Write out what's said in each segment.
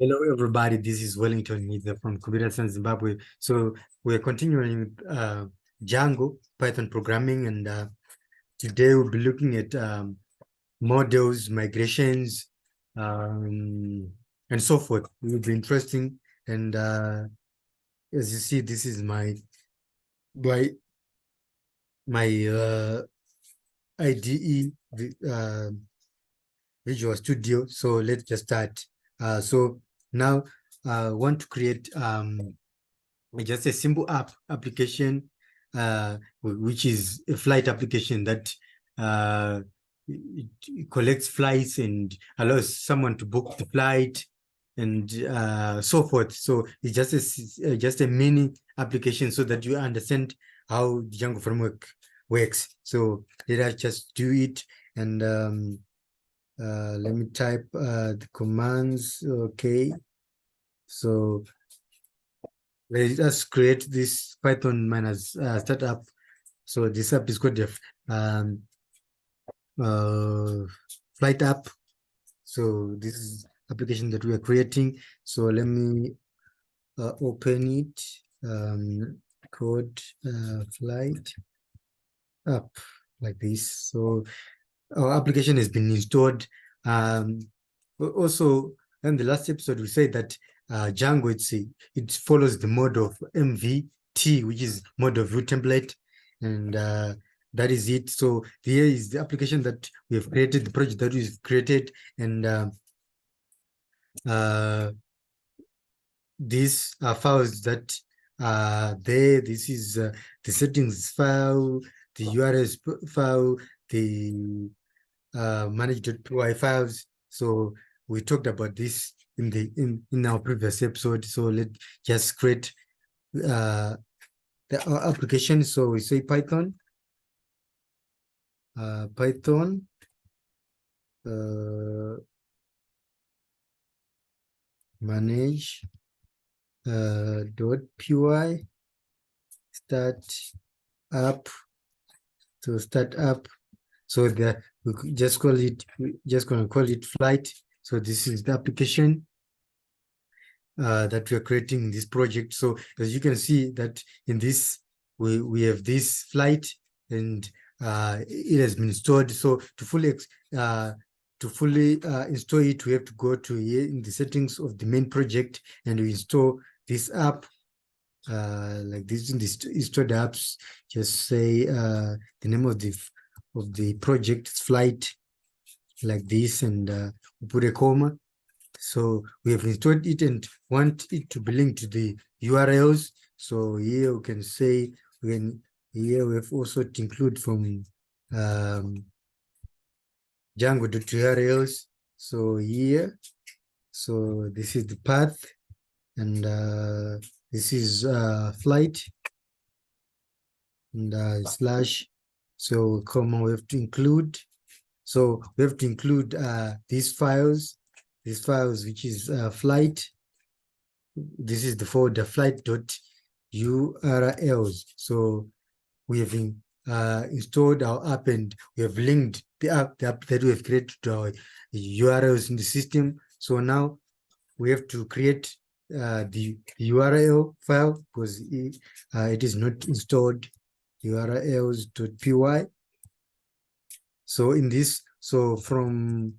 Hello, everybody. This is Wellington Mitha from Computer Science Zimbabwe. So we're continuing with Django, Python programming, and today we'll be looking at models, migrations, and so forth. It will be interesting. And as you see, this is my IDE Visual Studio. So let's just start. So now I want to create just a simple application, which is a flight application that it collects flights and allows someone to book the flight and so forth. So it's just a mini application so that you understand how the Django framework works. So let us just do it, and let me type the commands. Okay, so let us create this Python minus startup. So this app is called the flight app. So this is application that we are creating. So let me open it. Code flight app like this. So our application has been installed. Also, in the last episode, we said that Django, it follows the mode of MVT, which is mode of view template, and that is it. So here is the application that we have created, the project that we've created, and these are files that are there. This is the settings file, the URLs file, the manage.py files. So we talked about this in our previous episode. So let's just create our application. So we say Python manage .py start up. So start up. So we just call it, we're just going to call it flight. So this is the application that we are creating in this project. So as you can see that in this, we have this flight, and it has been stored. So to fully install it, we have to go to here in the settings of the main project, and we install this app like this. In the installed apps, just say the name of the project flight like this, and we put a comma. So we have installed it and want it to be linked to the URLs. So here we can say, here we have also to include from Django.urls. So here, so this is the path, and this is flight, and slash. So comma, we have to include. So we have to include these files, which is flight. This is the folder flight.urls. So we have installed our app, and we have linked the app that we have created to our URLs in the system. So now we have to create the URL file, because it is not installed, urls.py. So in this, so from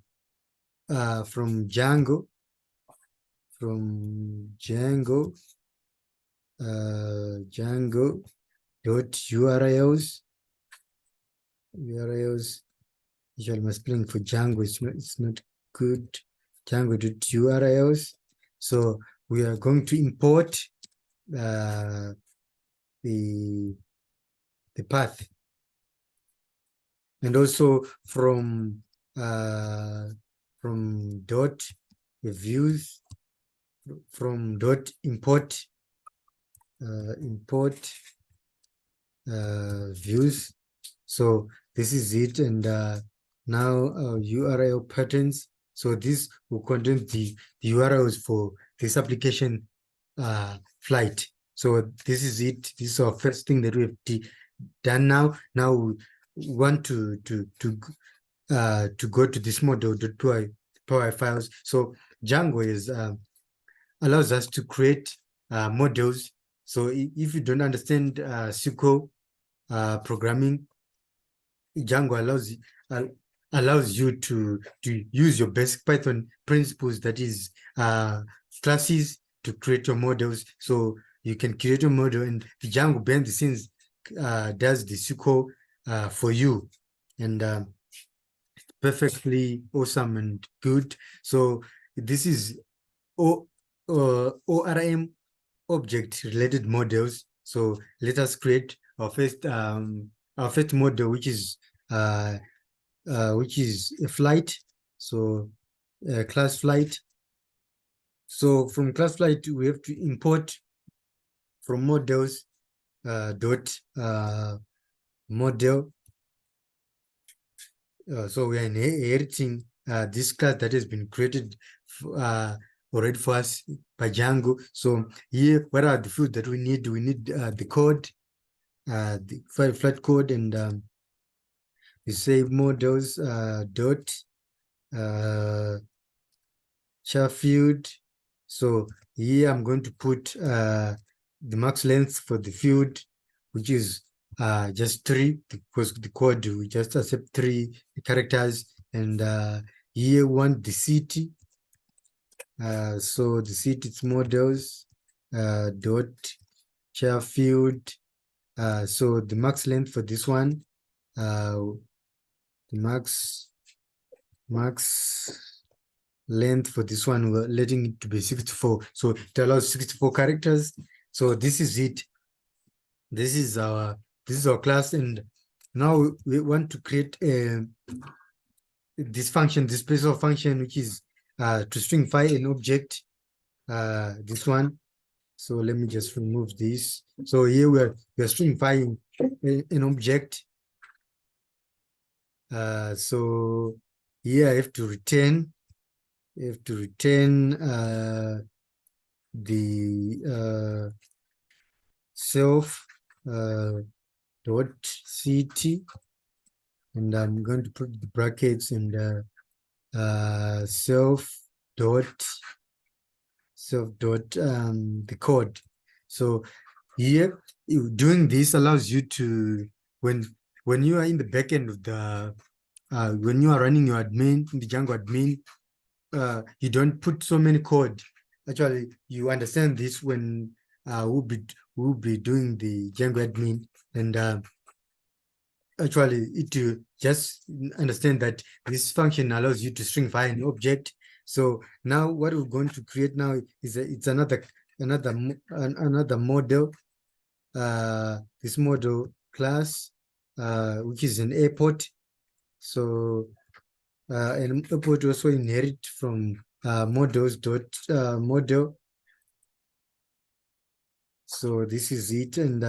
Django, Django.urls, usually my spelling for Django it's not good. Django.urls. So we are going to import the path, and also from dot views, from dot import views. So this is it, and now URL patterns. So this will contain the URLs for this application flight. So this is it. This is our first thing that we have done now. Now we want to go to this model.py files. So Django is allows us to create models. So if you don't understand SQL programming, Django allows you to use your basic Python principles, that is classes, to create your models. So you can create a model, and the Django behind the scenes does the SQL for you, and perfectly awesome and good. So this is ORM, object related models. So let us create our first model, which is a flight. So class flight. So from class flight, we have to import from models dot model. So we are inheriting this class that has been created already for us by Django. So here, what are the fields that we need? We need the code, the flight code, and we save models dot char field. So here I'm going to put the max length for the field, which is just 3, because the code we just accept 3 characters. And here we want the city. So the city, it's models dot char field. So the max length for this one, the max length for this one, we're letting it to be 64. So it allows 64 characters. So this is it. This is our class, and now we want to create this function, this special function, which is to stringify an object. This one. So let me just remove this. So here we are stringifying an object. So here I have to return. The self dot ct, and I'm going to put the brackets, and self dot the code. So here, doing this allows you to, when you are in the backend of the when you are running your admin, the Django admin, you don't put so many code. Actually, you understand this when we'll be doing the Django admin, and actually it will just understand that this function allows you to stringify an object. So now what we're going to create now is it's another model. This model class, which is an airport. So an airport also inherit from models dot model. So this is it. And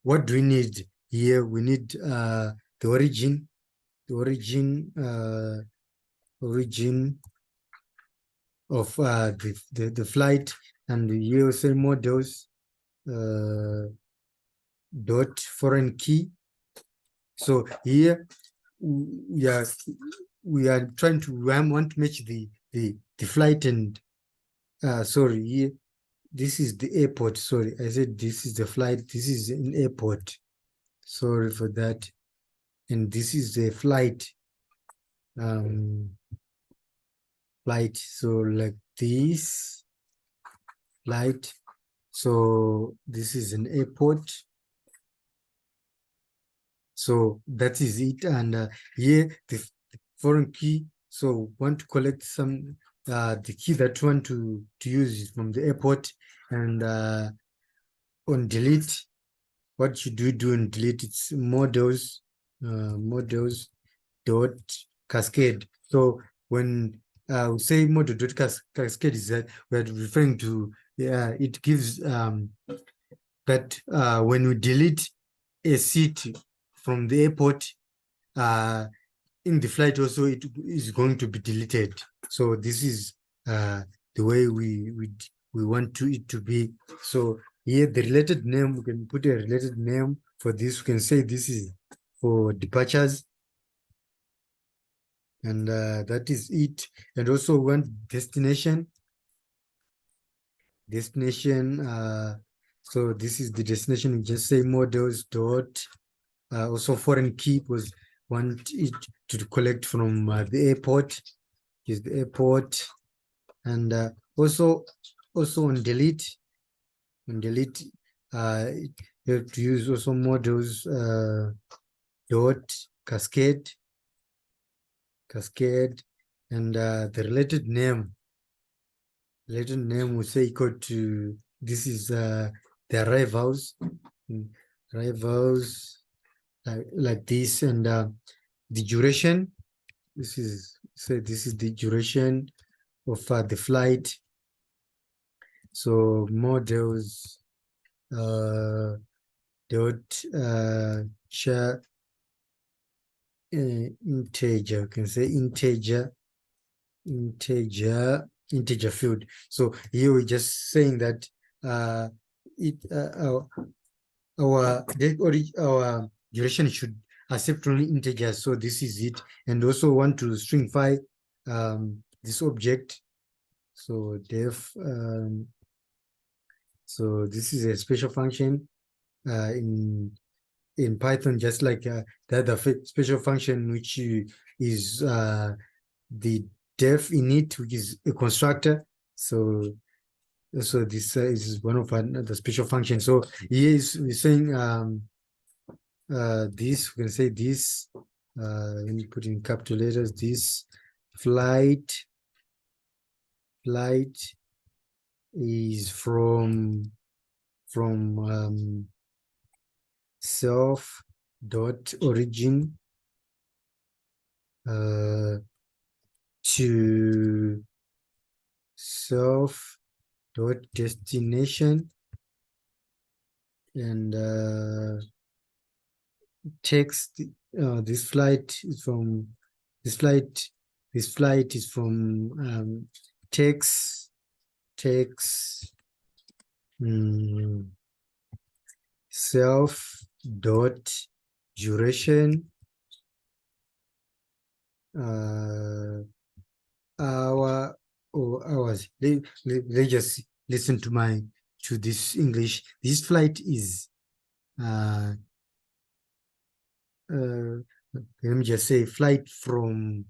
what do we need here? We need the origin of the flight, and the USA models dot foreign key. So here we are trying to want to match the flight, and sorry, here this is the airport. Sorry, I said this is the flight. This is an airport. Sorry for that. And this is the flight. Flight. So like this flight. So this is an airport. So that is it. And here the foreign key. So want to collect some the key that you want to use is from the airport. And on delete, what should we do on delete? It's models dot cascade. So when we say model dot cascade, is that we're referring to it gives that when we delete a seat from the airport, in the flight also it is going to be deleted. So this is the way we want it to be. So here the related name, we can put a related name for this. We can say this is for departures, and that is it. And also we want destination. destination. So this is the destination. We just say models dot. Also foreign key was want it to collect from the airport. Use the airport, and also on delete. On delete, you have to use also models dot cascade, and the related name. Related name will say equal to this is the rivals, rivals like this, and the duration. This is the duration of the flight. So models dot share integer. You can say integer field. So here we're just saying that our duration should accept only integers. So this is it. And also want to stringify this object. So def. So this is a special function in Python, just like the other special function, which is the def init, which is a constructor. So this is one of the special functions. So here we're saying this, we can say this, let me put in capital letters, this flight is from self dot origin to self dot destination, and text. This flight is from text self dot duration hour or hours. Let's just listen to this English. This flight is let me just say flight from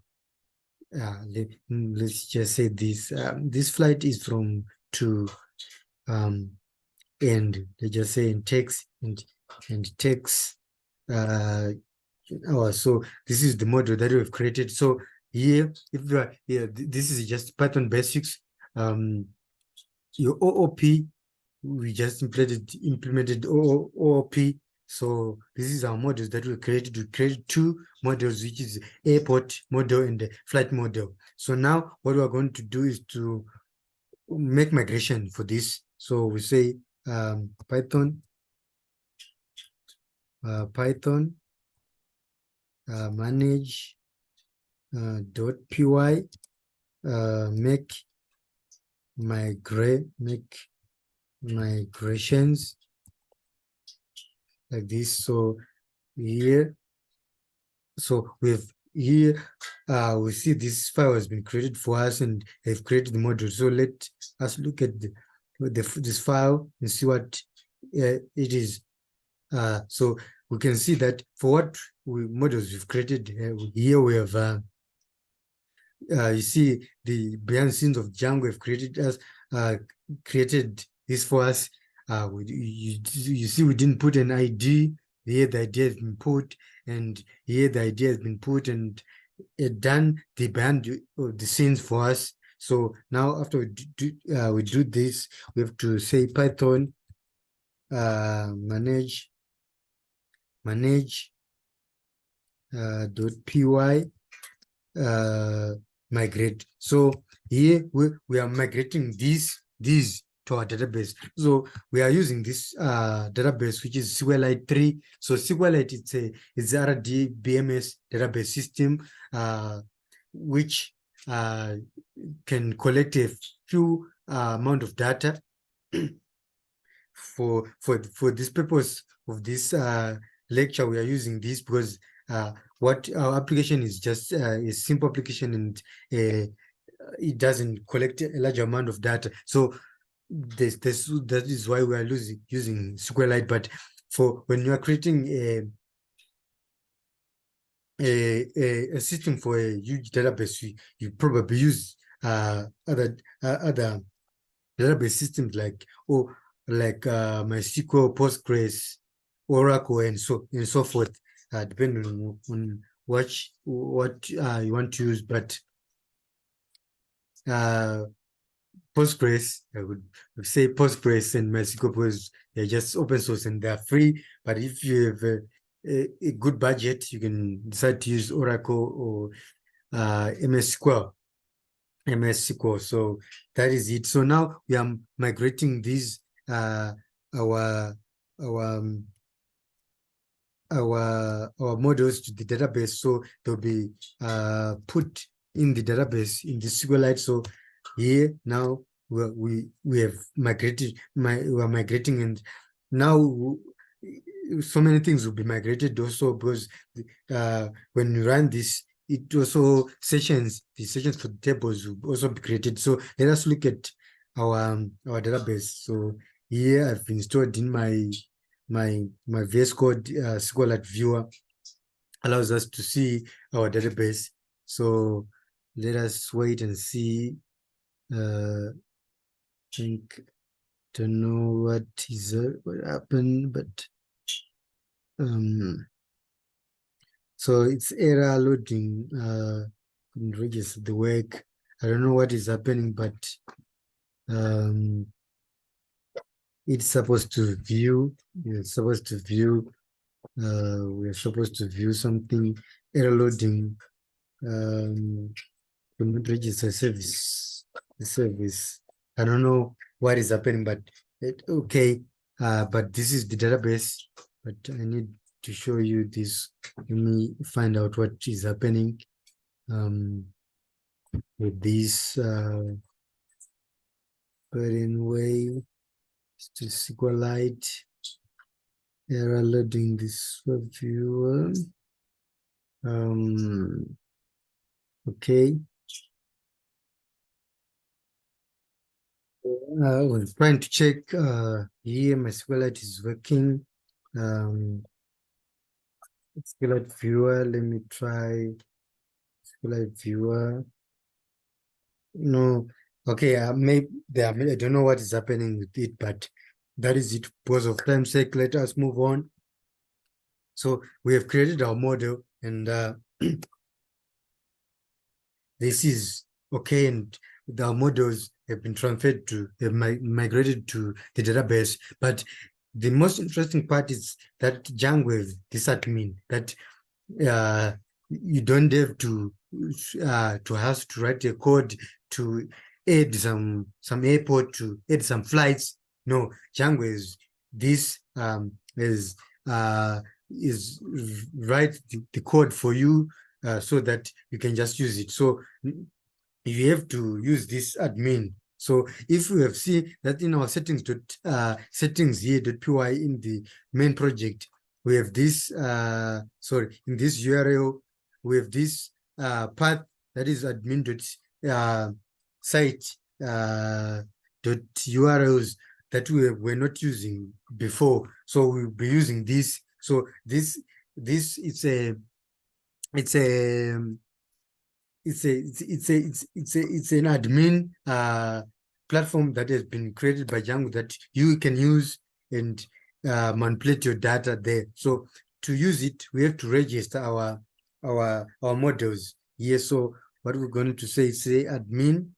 let's just say this this flight is from to and let's just say in text and text so this is the model that we've created. So here, if you are here, this is just Python basics. Your OOP, we just implemented OOP. So this is our models that we created. We created two models, which is airport model and the flight model. So now what we're going to do is to make migration for this. So we say Python manage .py make migrations like this. So here, so we've here we see this file has been created for us and have created the module. So let us look at this file and see what it is. So we can see that for what models we've created here we have you see the behind the scenes of Django have created this for us. You see we didn't put an ID. Here the idea has been put, and here the idea has been put, and it done the behind the scenes for us. So now after we do this, we have to say Python manage .py migrate. So here we are migrating these to our database. So we are using this database, which is SQLite 3. So SQLite it's a RDBMS database system, which can collect a few amount of data. For this purpose of this lecture, we are using this because what our application is just a simple application, and it doesn't collect a large amount of data. So that is why we are using SQLite. But for when you are creating a system for a huge database, you probably use other database systems like MySQL, Postgres, Oracle, and so forth, depending on what you want to use. But Postgres, I would say Postgres and MySQL, because they're just open source and they're free. But if you have a good budget, you can decide to use Oracle or MS SQL. So that is it. So now we are migrating these our models to the database, so they'll be put in the database in the SQLite. So here now we have migrated. We are migrating, and now so many things will be migrated also, because when you run this, it also the sessions for the tables will also be created. So let us look at our database. So here I've installed in my VS Code SQLite viewer, allows us to see our database. So let us wait and see. Don't know what happened, but so it's error loading. Register the work. I don't know what is happening, but it's supposed to view. It's supposed to view. We're supposed to view something. Error loading. Register service. The service. I don't know what is happening, but okay. But this is the database. But I need to show you this. Let me find out what is happening with this parent way. To SQLite. Error loading this web viewer. Okay. I was trying to check here my SQLite is working. SQLite viewer, let me try SQLite viewer. No, okay, maybe I don't know what is happening with it, but that is it. Because of time's sake, let us move on. So we have created our model, and this is okay, and the models have been migrated to the database. But the most interesting part is that Django has this admin that you don't have to write a code to add some airport, to add some flights. No, Django is this is write the code for you so that you can just use it. So you have to use this admin. So if we have seen that in our settings here.py in the main project, we have this in this URL, we have this path that is admin.site .urls that we're not using before. So we'll be using this. So this it's an admin platform that has been created by Django that you can use and manipulate your data there. So to use it, we have to register our models. Yes. So what we're going to say is admin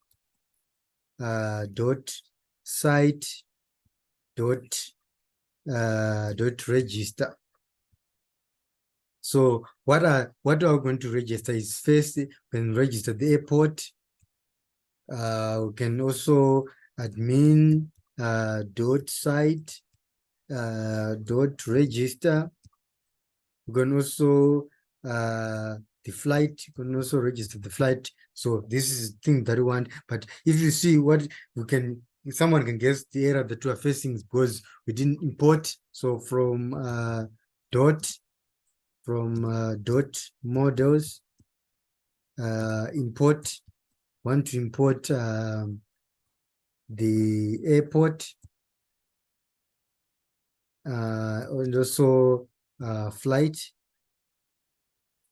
dot site dot register. So what are we going to register is first we can register the airport. We can also admin dot site dot register. We can also the flight. You can also register the flight. So this is the thing that we want. But if you see what we can, someone can guess the error that we are facing is because we didn't import. So from dot models import, want to import the airport, and also flight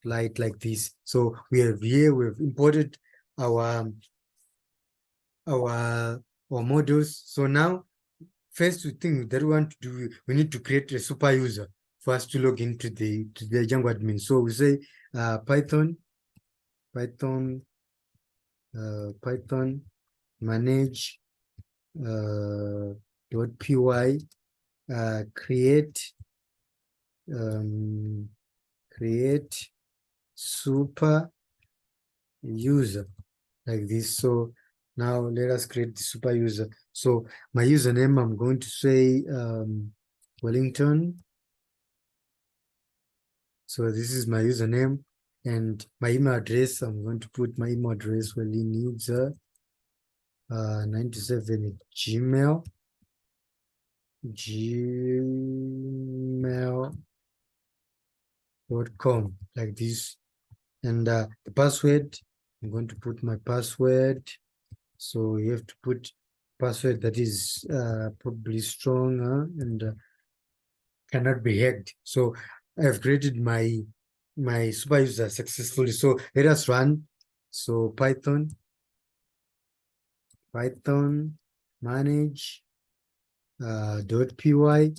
like this. So we have here, we've imported our our models. So now, first thing that we want to do, we need to create a super user for us to log into the Django admin. So we say Python manage .py create super user like this. So now let us create the super user. So my username, I'm going to say Wellington. So this is my username, and my email address, I'm going to put my email address, Wellington 97 at gmail.com like this. And the password, I'm going to put my password. So you have to put password that is probably strong and cannot be hacked. So I've created my super user successfully. So let us run. So Python manage .py run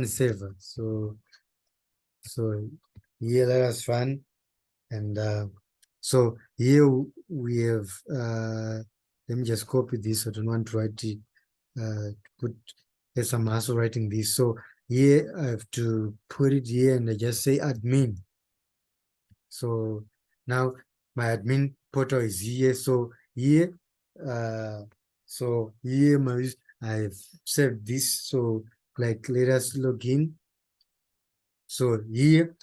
server. So here let us run, and so here we have let me just copy this. I don't want to write it put there's some hassle writing this. So here I have to put it here, and I just say admin. So now my admin portal is here. So here I've saved this. So like let us log in. So here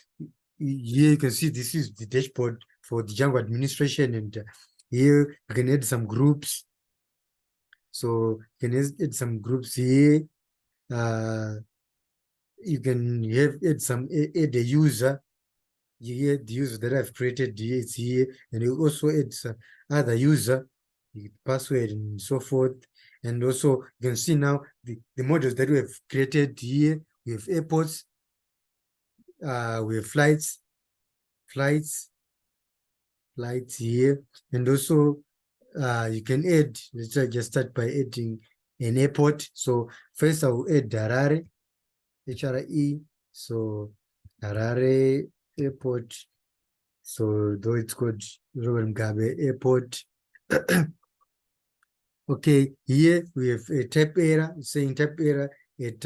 you can see this is the dashboard for the Django administration, and here you can add some groups. So you can add some groups here. You can add a user. You add the user that I've created here, it's here, and you also add other user, the password and so forth. And also you can see now the modules that we have created here. We have airports, we have flights here, and also you can add, let's just start by adding an airport. So first I will add Harare, HRE. So Harare airport. So though it's called Robert Mugabe Airport. Okay, here we have a type error saying type error at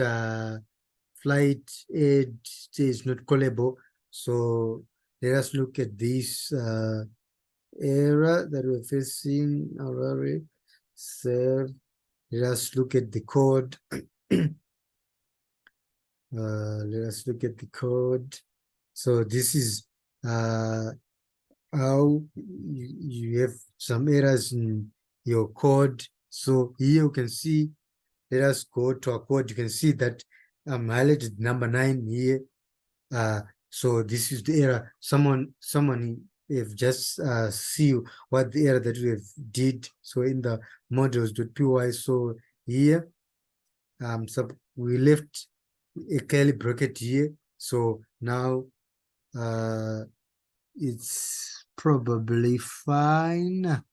flight aid is not callable. So let us look at this error that we're facing. Already save. Let us look at the code. Let us look at the code. So this is how you have some errors in your code. So here you can see, let us go to our code. You can see that I'm highlighted number 9 here. So this is the error. Someone have just see what the error that we have did. So in the models.py, so here so we left a curly bracket here. So now it's probably fine.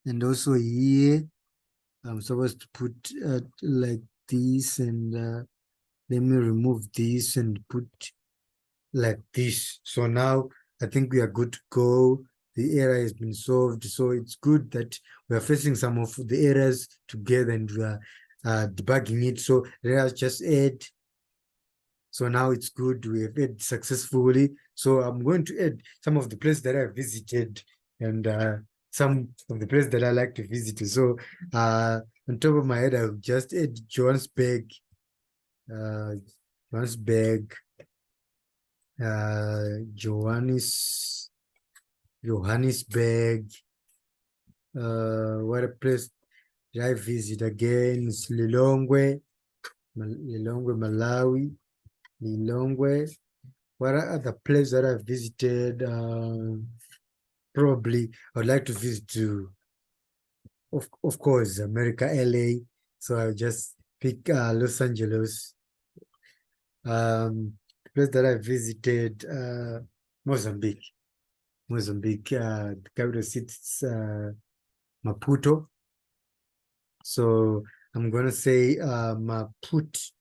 And also here I'm supposed to put like this, and let me remove this and put like this. So now I think we are good to go. The error has been solved. So it's good that we are facing some of the errors together, and we are debugging it. So let us just add. So now it's good. We have added successfully. So I'm going to add some of the places that I've visited, and some of the places that I like to visit. So on top of my head, I'll just add Johannesburg, Johannesburg, Johannesburg. What a place did I visit again? It's Lilongwe, Malawi, Lilongwe. What are other places that I've visited? Probably I would like to visit to of course, America, LA. So I'll just pick Los Angeles. The place that I visited, Mozambique. Mozambique, the capital city is Maputo. So I'm gonna say Maput.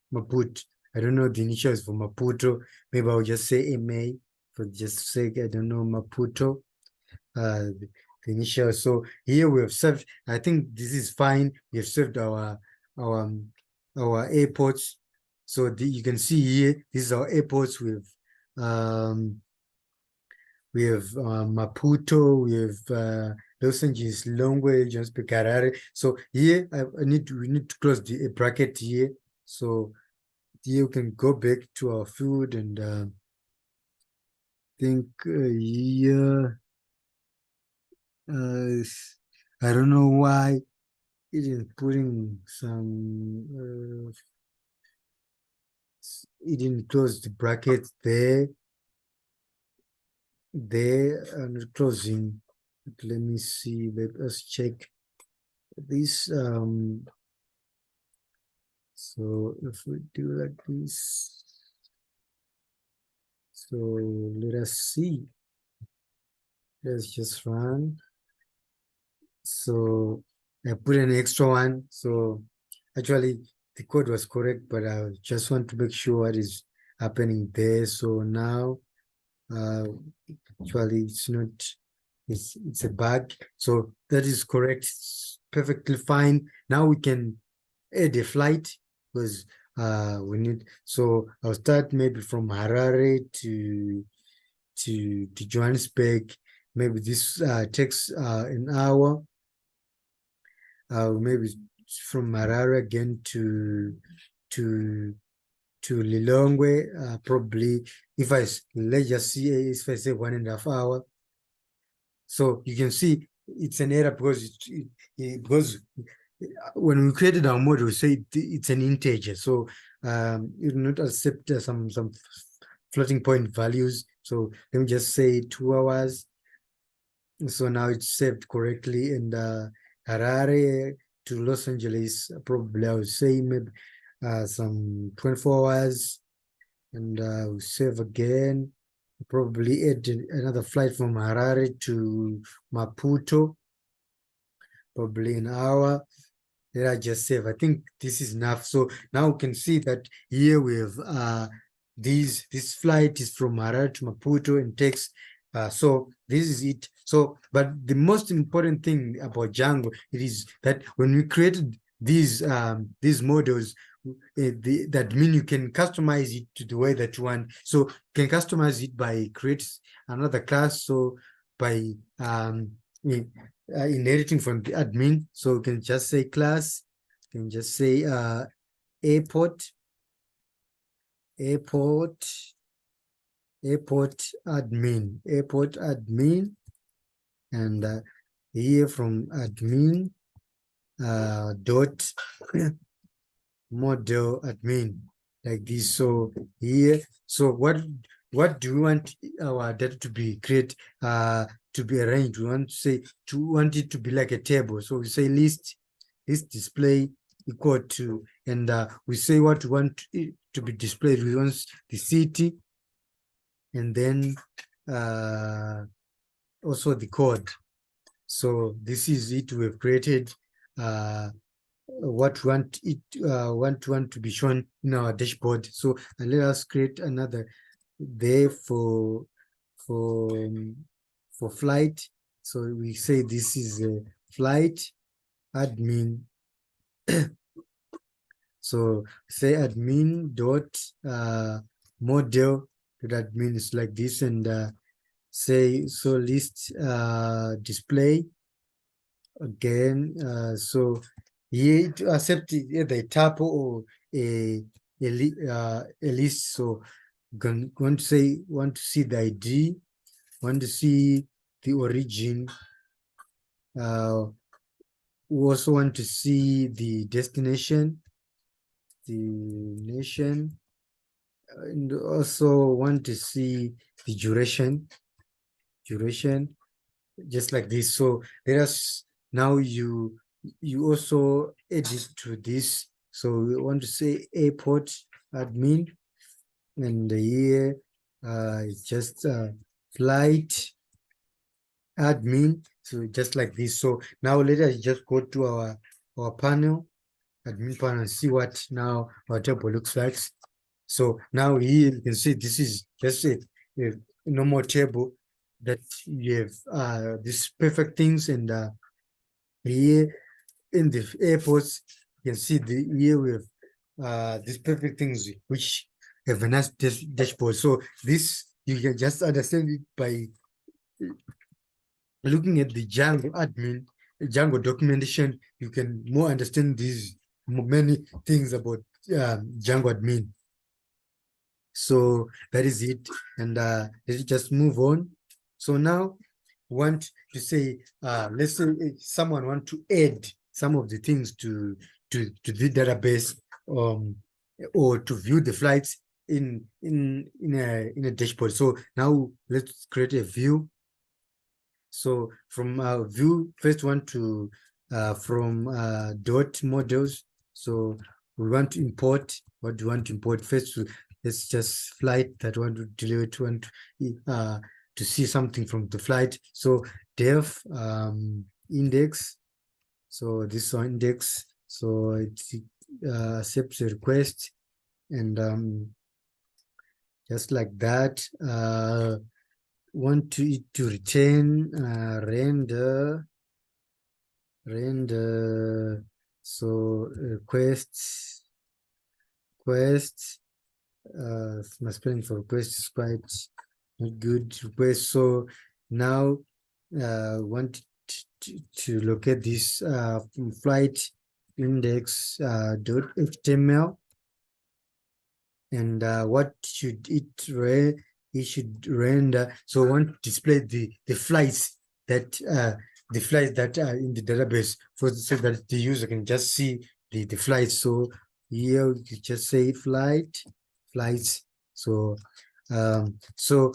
I don't know the initials for Maputo. Maybe I'll just say MA for just sake. I don't know Maputo. The initial. So here we have served. I think this is fine. We have served our our airports. So you can see here, this is our airports. We have Maputo. We have Los Angeles, Longwe, Johannesburg, Harare. So here we need to close the bracket here. So here we can go back to our food and think here. I don't know why it is putting some. It didn't close the bracket there. There and closing. Let me see. Let us check this. So if we do like this, so let us see. Let's just run. So I put an extra one. So actually the code was correct, but I just want to make sure what is happening there. So now actually it's not, it's a bug. So that is correct. It's perfectly fine. Now we can add a flight because we need, so I'll start maybe from Harare to Johannesburg. Maybe this takes an hour. Maybe from Harare again to Lilongwe. Probably if let's just see if I say 1.5 hours. So you can see it's an error because when we created our model, we say it's an integer. So it will not accept some floating point values. So let me just say 2 hours. So now it's saved correctly. And Harare to Los Angeles, probably I would say maybe some 24 hours. And we'll save again. Probably add another flight from Harare to Maputo, probably an hour. Let I just save. I think this is enough. So now we can see that here we have this flight is from Harare to Maputo and takes so this is it. So but the most important thing about Django it is that when we created these models, that mean you can customize it to the way that you want. So you can customize it by create another class. So by inheriting from the admin. So you can just say class, you can just say airport admin, and here from admin dot model admin like this. So here, so what do we want our data to be create to be arranged? We want it to be like a table. So we say list display equal to, and we say what we want it to be displayed. We want the city, and then also the code. So this is it. We've created what we want to be shown in our dashboard. So let us create another there for flight. So we say this is a flight admin. So say admin dot model that means like this, and say so list display again. So here to accept either a tuple or a list. So want to see the ID, want to see the origin. We also want to see the destination, and also want to see the duration, just like this. So let us now you you also edit to this. So we want to say airport admin, and here it's just flight admin. So just like this. So now let us just go to our panel, admin panel, and see what now our table looks like. So now here you can see this is just a normal table that you have these perfect things, and here in the airports you can see here we have these perfect things which have a nice dashboard. So this you can just understand it by looking at the Django admin, Django documentation. You can more understand these many things about Django admin. So that is it. And let's just move on. So now want to say, let's say someone want to add some of the things to the database, or to view the flights in a dashboard. So now let's create a view. So from view, first want to from dot models. So we want to import. What do you want to import first? Let's just flight that want to delete, want to see something from the flight. So def index. So this one index. So it accepts a request, and just like that. Want to it to return render, so requests my spelling for request is quite not good. Request. So now want to locate this flight index dot html, and what should it should render. So I want to display the flights that are in the database, so that the user can just see the flights. So here you just say flights. So so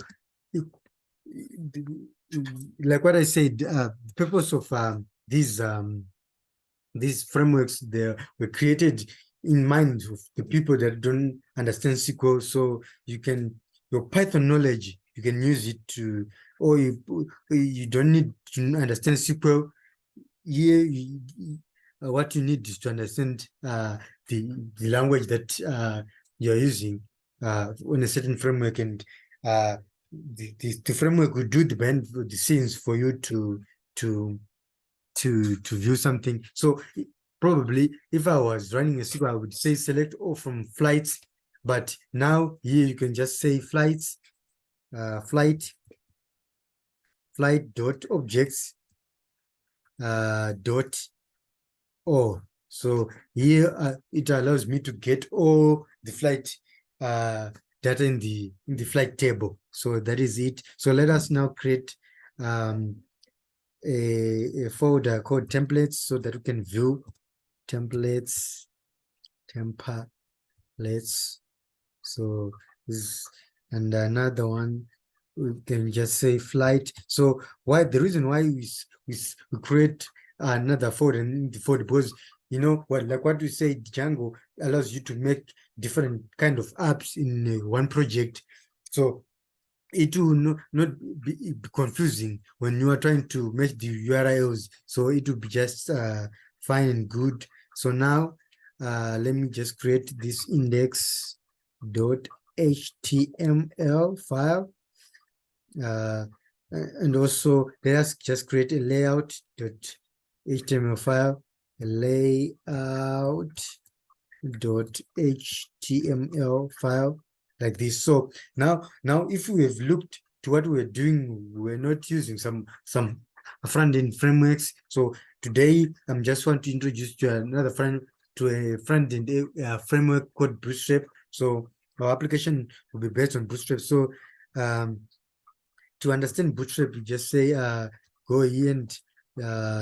like what I said, the purpose of these frameworks, they were created in mind of the people that don't understand SQL. So your Python knowledge, you can use it to, or you don't need to understand SQL. Here, what you need is to understand the language that you're using on a certain framework, and the framework will do the behind the scenes for you to view something. So probably if I was running a SQL, I would say select all from flights, but now here you can just say flights, flight dot objects dot all. So here it allows me to get all the flight data in the flight table. So that is it. So let us now create a folder called templates, so that we can view templates. So this, and another one we can just say flight. So why the reason why we create another folder in the folder, because what we say, Django allows you to make different kind of apps in one project. So it will not be confusing when you are trying to make the URLs. So it will be just fine and good. So now let me just create this index.html file. And also let us just create a layout.html file, a layout.html file, like this. So now if we have looked to what we're doing, we're not using some front-end frameworks. So today I'm just want to introduce to another front-end framework called Bootstrap. So our application will be based on Bootstrap. So to understand Bootstrap, you just say go here and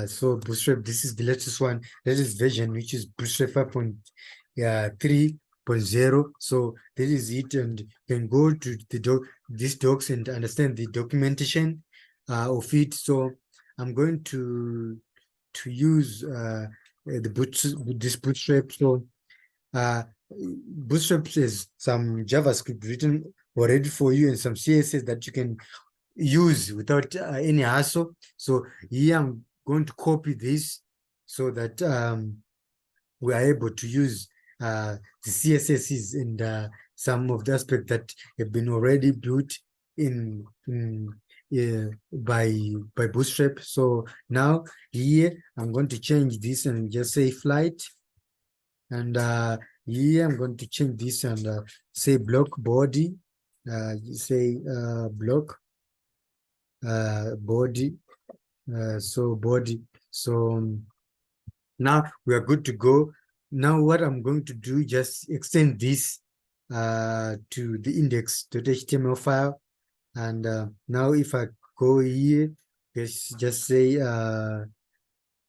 so Bootstrap, this is the latest one, latest version, which is Bootstrap 5.3.0. So this is it, and you can go to these docs and understand the documentation of it. So I'm going to to use this bootstrap. So bootstrap is some JavaScript written already for you and some CSS that you can use without any hassle. So here I'm going to copy this so that we are able to use the CSSs and some of the aspects that have been already built in by Bootstrap. So now here I'm going to change this and just say flight, and here I'm going to change this and say block body. You say block body. So body. So now we are good to go. Now what I'm going to do, just extend this to the index.html file. And now if I go here, just say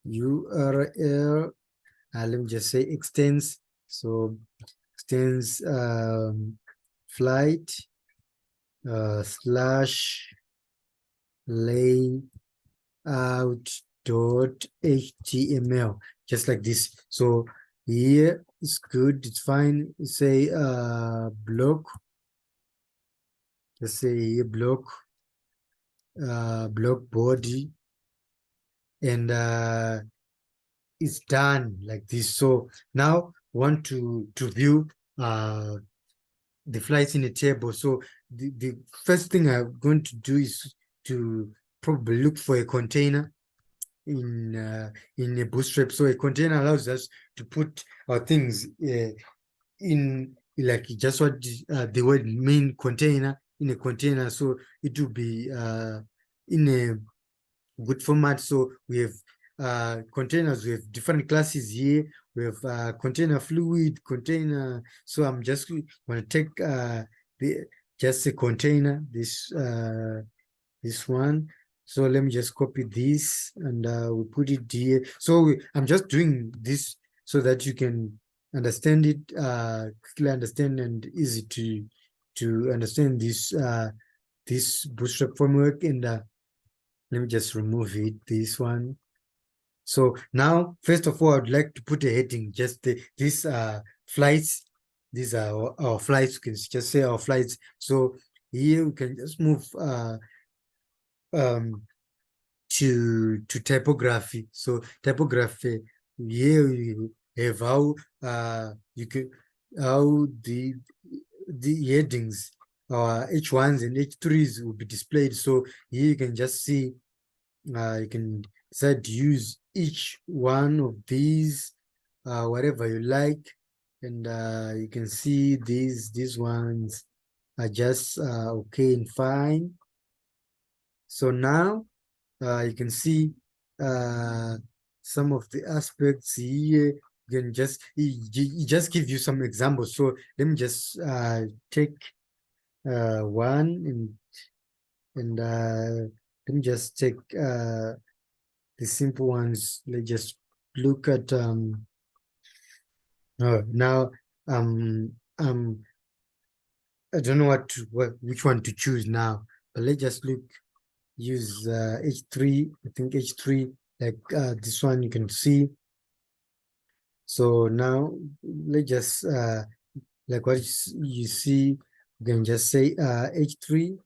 URL, let me just say extends. So extends flight slash layout.html, just like this. So here it's good, it's fine. Say block, let's say here block block body, and it's done like this. So now want to view the flights in a table. So the first thing I'm going to do is to probably look for a container in a bootstrap. So a container allows us to put our things in, like just what the word mean, container, in a container. So it will be in a good format. So we have containers, we have different classes here. We have container fluid, container. So I'm just going to take just a container, this one. So let me just copy this and we put it here. So I'm just doing this so that you can understand it, quickly understand, and easy to understand this this bootstrap framework. And let me just remove it, this one. So now, first of all, I'd like to put a heading, just these flights. These are our flights. You can just say our flights. So here we can just move to typography. So typography, here you have how you can, how the headings, H1s and H3s will be displayed. So here you can just see, you can decide to use each one of these, whatever you like, and you can see these ones are just okay and fine. So now you can see some of the aspects here. You can just just give you some examples. So let me just take one, and let me just take the simple ones. Let's just look at now I don't know which one to choose now, but let's just use H3. I think H3, like this one you can see. So now let's just like what you see, you can just say H3.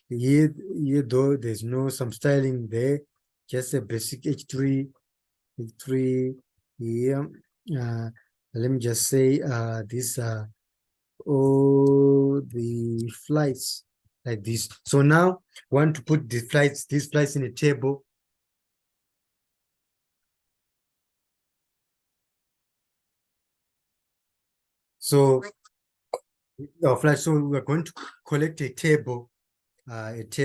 Here though there's no some styling there, just a basic H3 here. Let me just say these are all the flights like this. So now want to put these flights in a table. So our flights, so we're going to collect a table. Let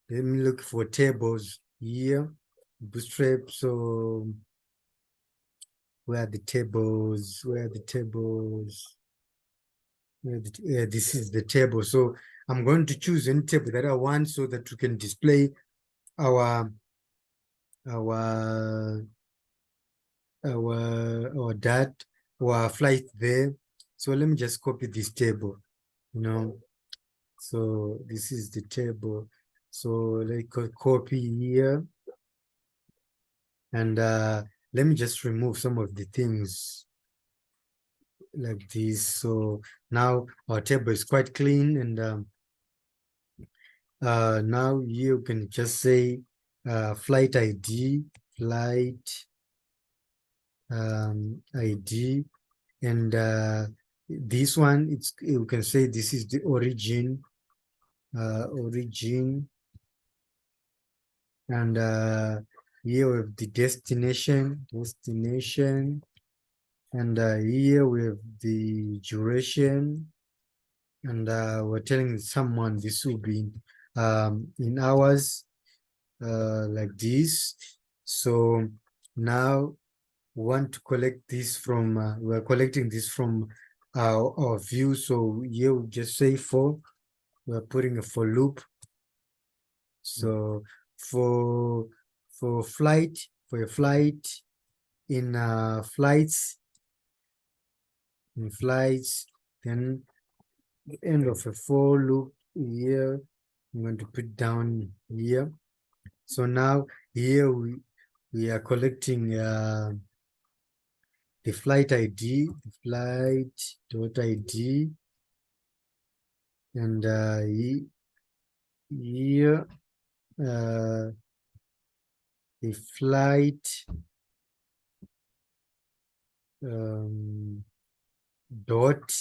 me look for tables here. Bootstrap. So where are the tables? This is the table. So I'm going to choose any table that I want so that we can display our dat, our flight there. So let me just copy this table, So this is the table. So let's copy here. And let me just remove some of the things like this. So now our table is quite clean, and now you can just say flight ID, flight ID, and this one, you can say this is the origin, origin, and here we have the destination, and here we have the duration, and we're telling someone this will be in hours, like this. So now we want to collect this from, we're collecting this from our view. So here we just say for, we're putting a for loop. So for flight, for a flight, in flights, then the end of a for loop here, I'm going to put down here. So now here we are collecting the flight ID, the flight dot ID, and here the flight dot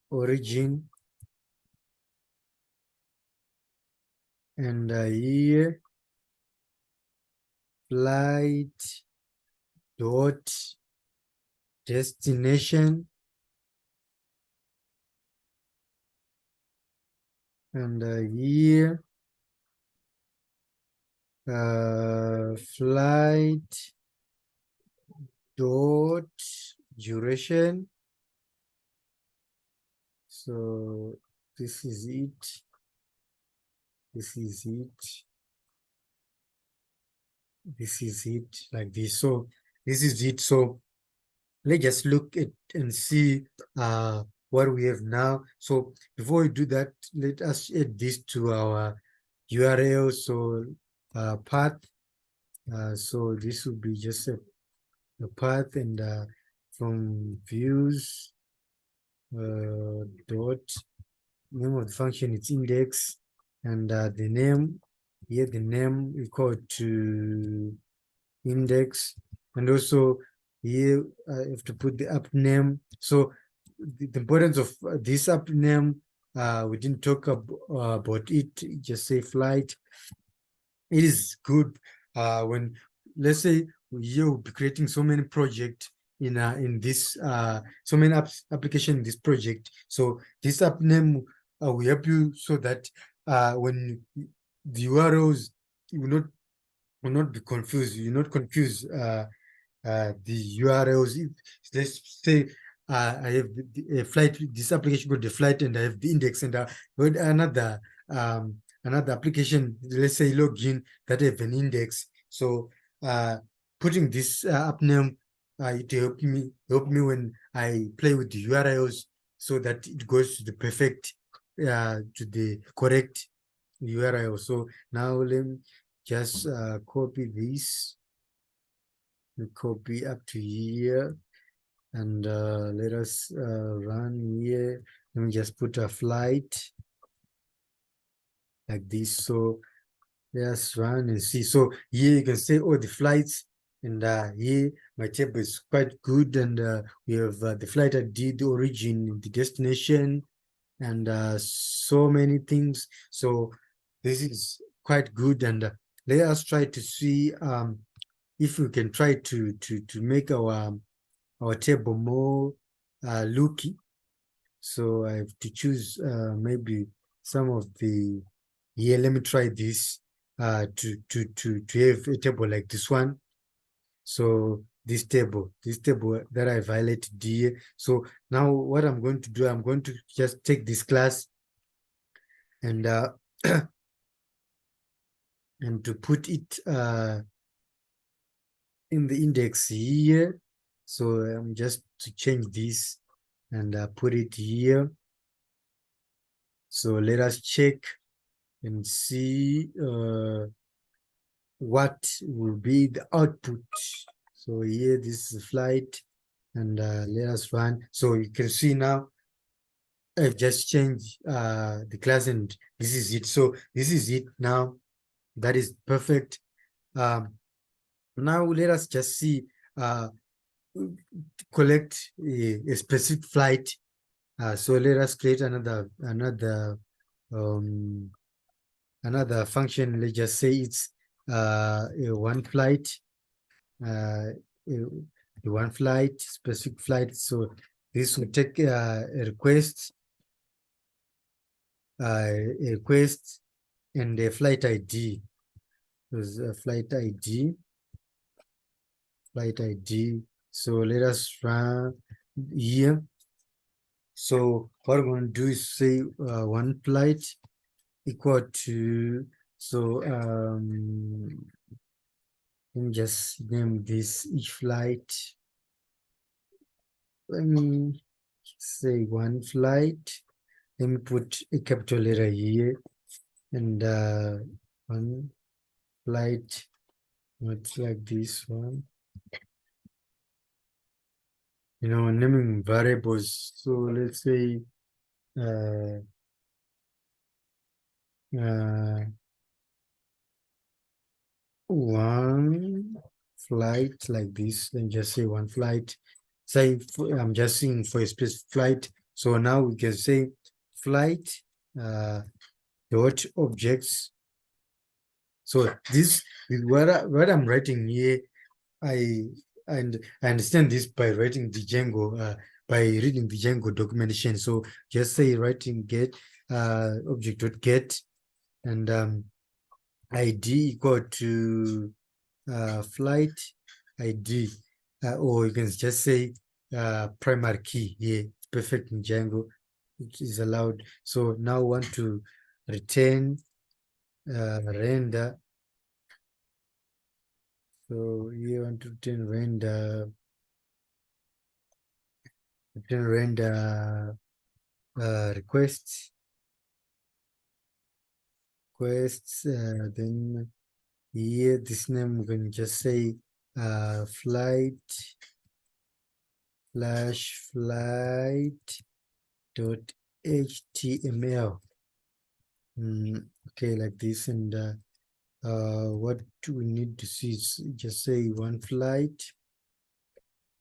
origin, and here flight dot destination, and here flight dot duration. So this is it. This is it. This is it, like this. So this is it. So let's just look at and see what we have now. So before we do that, let us add this to our URL. So path. So this will be just a path, and from views dot name of the function, it's index, and the name here, the name equal to index, and also here I have to put the app name. So the importance of this app name, we didn't talk about it, just say flight. It is good when, let's say, you'll be creating so many projects in this so many application in this project. So this app name will help you, so that when the URLs, you will not be confused. You will not confuse the URLs. If, let's say I have a flight, this application got the flight, and I have the index, and another another application, let's say login, that have an index. So putting this app name, it help me when I play with the URLs, so that it goes to the perfect to the correct URL. So now let me just copy this, copy up to here, and let us run here. Let me just put a flight like this. So let's run and see. So here you can say all the flights, and here my table is quite good, and we have the flight ID, the origin, the destination, and so many things. So this is quite good, and let us try to see if we can try to make our table more looky. So I have to choose maybe some of the, yeah, let me try this to have a table like this one. So this table that I violated here. So now what I'm going to do, I'm going to just take this class and and to put it in the index here. So I'm just to change this and put it here. So let us check and see what will be the output. So here, this is flight, and let us run. So you can see now I've just changed the class, and this is it. So this is it now. That is perfect. Now let us just see collect a specific flight. So let us create another function. Let's just say it's a one flight, a one flight, specific flight. So this will take a request and a flight ID. There's a flight ID. So let us run here. So what we're going to do is say one flight equal to, so let me just name this each flight. Let me say one flight. Let me put a capital letter here, and one flight, not like this one. Naming variables. So let's say one flight like this, then just say one flight. Say I'm just saying for a specific flight. So now we can say flight dot objects. So this is what I'm writing here. I understand this by writing the Django, by reading the Django documentation. So just say writing get object dot get, and ID equal to flight ID, or you can just say primary key here. It's perfect in Django. It is allowed. So now want to return render. So you want to return render requests, then here this name we can just say flight dot html. Okay, like this. And what do we need to see is just say one flight.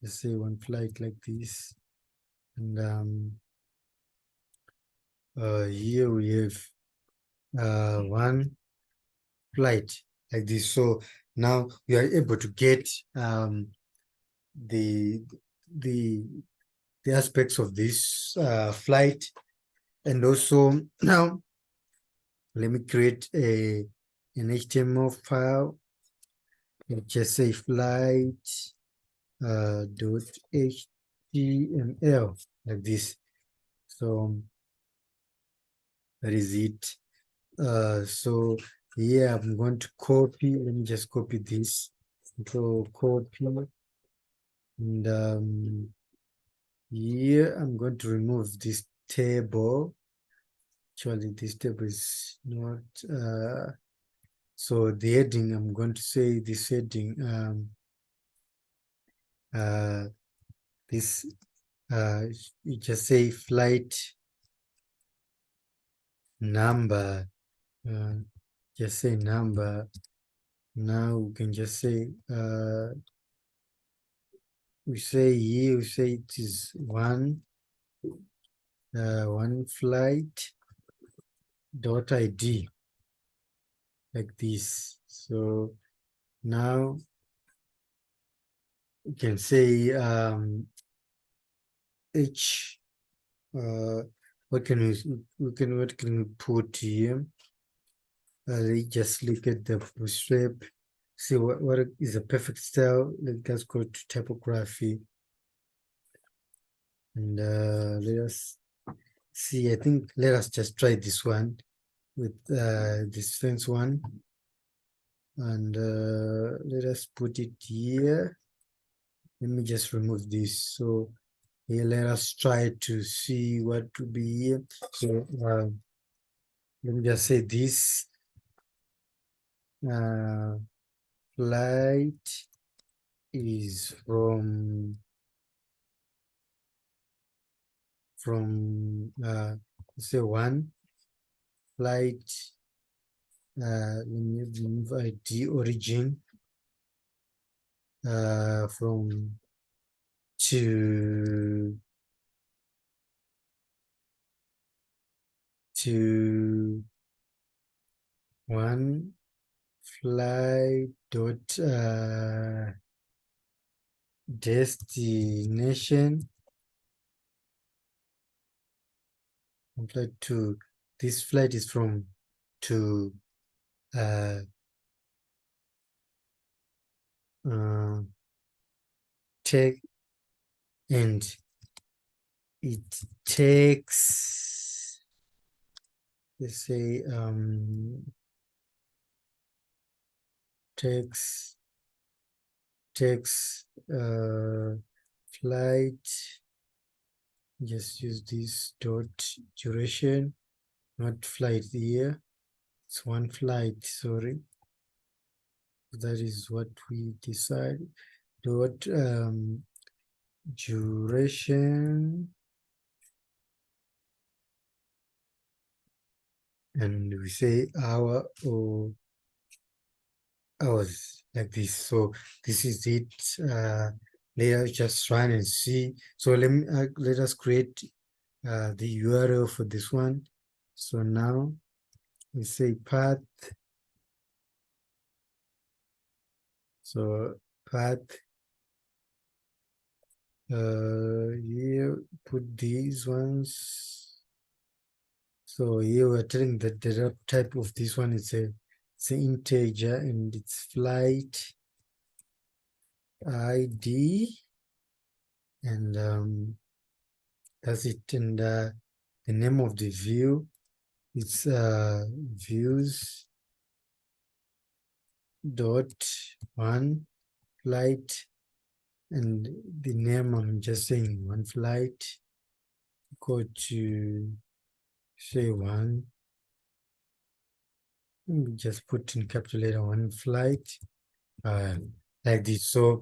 Just say one flight like this. And here we have one flight like this. So now we are able to get the aspects of this flight. And also now let me create an HTML file. Just say flight dot html like this. So that is it. So here I'm going to copy. Let me just copy this. Control copy. And here I'm going to remove this table. Actually, this table is not. So the heading, I'm going to say this heading. This you just say flight number. Just say number. Now we can just say we say here, we say it is one flight dot ID like this. So now we can say H what can we put here? Just look at the bootstrap, see what is a perfect style. Let's go to typography, and let us see. I think let us just try this one with this fence one, and let us put it here. Let me just remove this. So here, let us try to see what to be here. So let me just say this flight is from say one flight, let me remove ID origin from to one flight dot destination flight to this flight is from to take, and it takes, let's say takes flight, just use this dot duration, not flight here, it's one flight, sorry, that is what we decide, dot duration, and we say hour or hours, like this. So this is it. Let us just run and see. So let us create the URL for this one. So now we say path. So path, here put these ones. So here we're telling the data type of this one is it's an integer, and it's flight ID, and that's it. And the name of the view, it's views dot one flight, and the name I'm just saying one flight, go to say one, just put in capital letter one flight, like this. So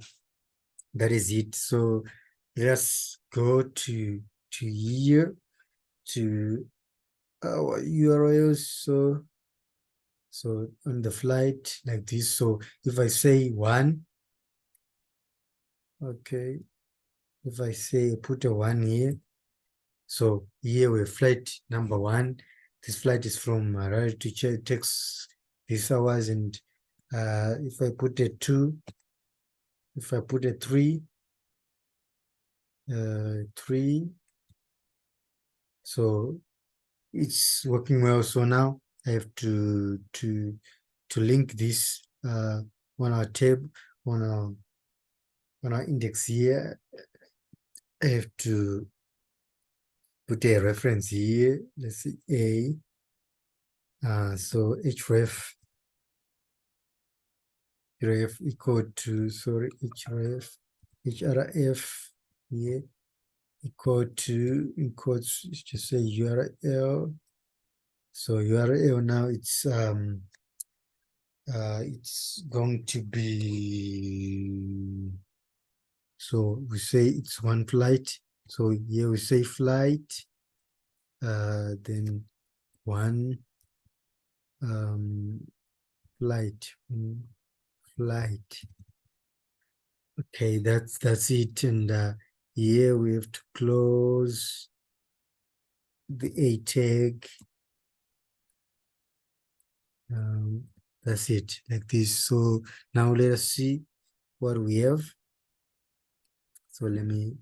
that is it. So let's go to here, to our URLs. So on the flight like this. So if I say one, okay, if I say put a one here, so here we have flight number one. This flight is from right to Chair, it takes these hours, and if I put a two, if I put a three, so it's working well. So now I have to link this on our tab, on our index here. I have to put a reference here. Let's see so href equal to, sorry, href here equal to, in quotes, just say URL. So URL now it's going to be, so we say it's one flight. So here we say flight, then one flight. Okay, that's it. And here we have to close the A tag. That's it, like this. So now let us see what we have. So let me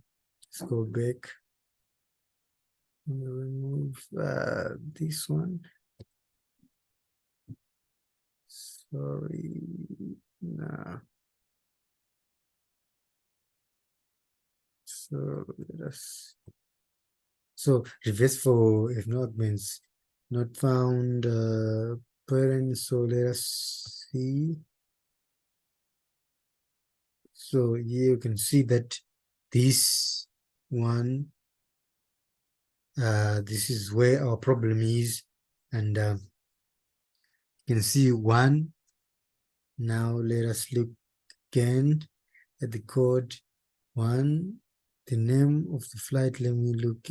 just go back and remove this one. Sorry, nah. So let us. So reverse for acknowledgements not found parents. So let us see. So here you can see that this one, this is where our problem is, and you can see one Now let us look again at the code 1. The name of the flight, let me look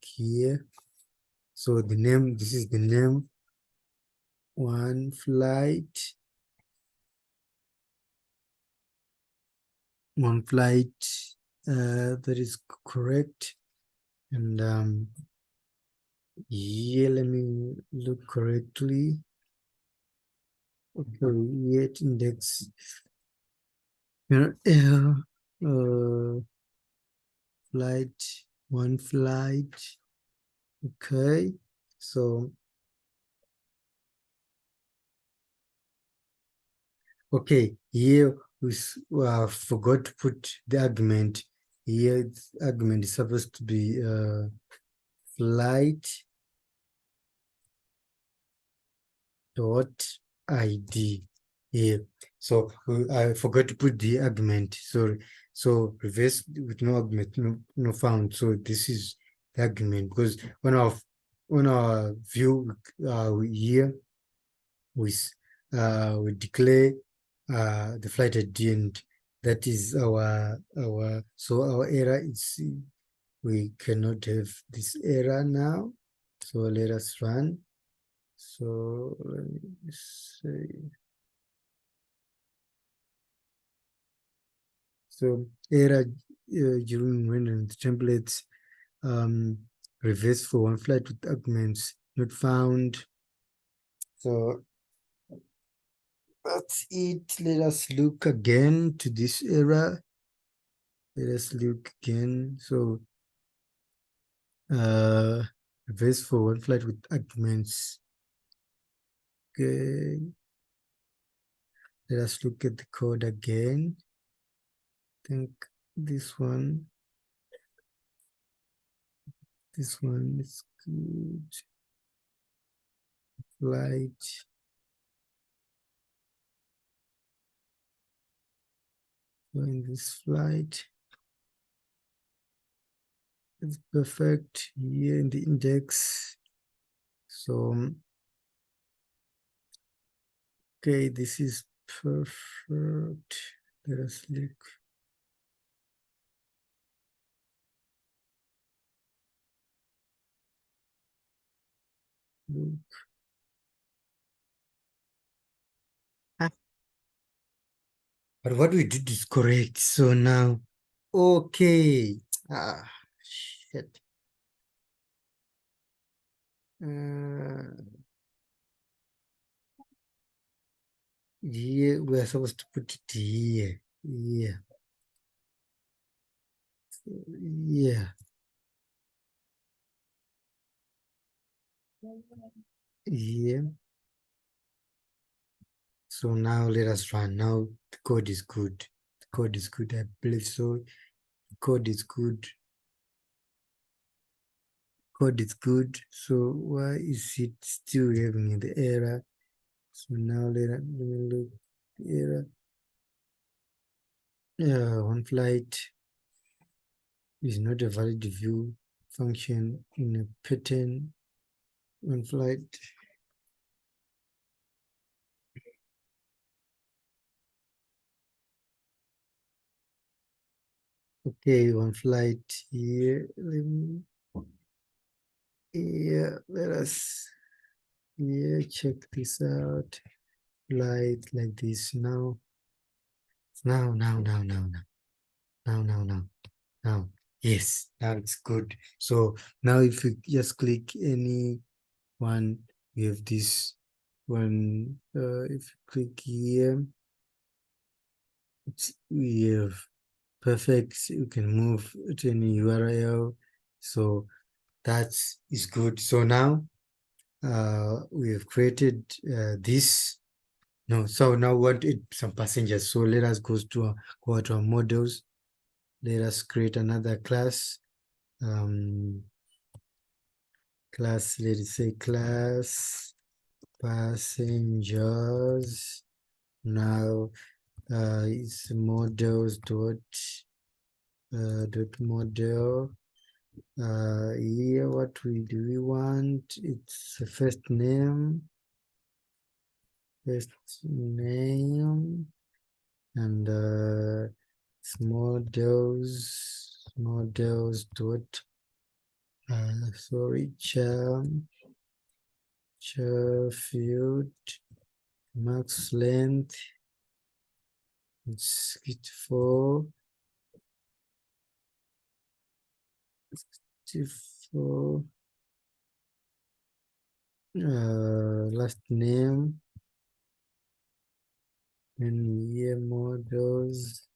here. So the name, this is the name, one flight, that is correct. And here, let me look correctly. Okay, yet index flight, one flight. Okay, so okay, here we forgot to put the argument. Here, the argument is supposed to be flight dot id here. So I forgot to put the argument. Sorry. So reverse with no argument, no found. So this is the argument, because on our view here we declare the flight ID, and that is our so our error is, we cannot have this error now. So let us run. So let me say, so error during rendering the templates, reverse for one flight with arguments not found. So that's it. Let us look again to this error. Let us look again. So reverse for one flight with arguments. Okay. Let us look at the code again. I think this one is good. Flight. In this flight. It's perfect here in the index. So, okay, this is perfect. Let us look. But what we did is correct. So now, okay. Shit. Here, we're supposed to put it here. Yeah. Yeah. Yeah. So now let us run. Now the code is good. The code is good. I believe so. The code is good. Code is good. So why is it still having the error? So now let me look. Error. One flight is not a valid view function in a pattern. One flight. Okay, one flight here. Let me. Yeah, let us. Yeah, check this out. Flight like this now. Now. Now. Yes, now it's good. So now if you just click any one, we have this one. If you click here, we have perfect. You can move to any URL. So that is good. So now we have created this. No, so now we want some passengers. So let us go to our models. Let us create another class. Let's say class passengers. Now it's models dot model. Here what we want, it's the first name, first name, and models dot sorry, char field max length, it's 64, 64, last name, and year models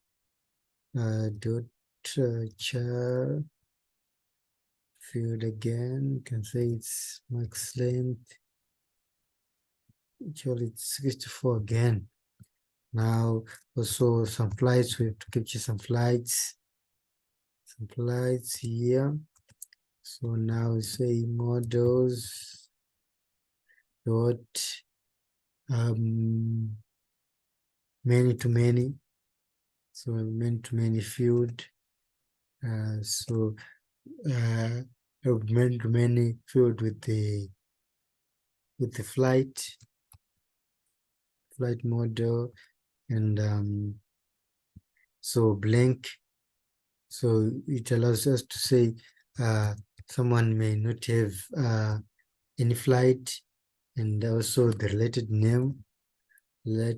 dot char field again. You can say it's max length. Actually, it's 64 again. Now, also some flights, we have to capture some flights here. So now we say models dot many to many. So many to many field. So many to many field with the flight model, and so blank. So it allows us to say someone may not have any flight, and also the related name. You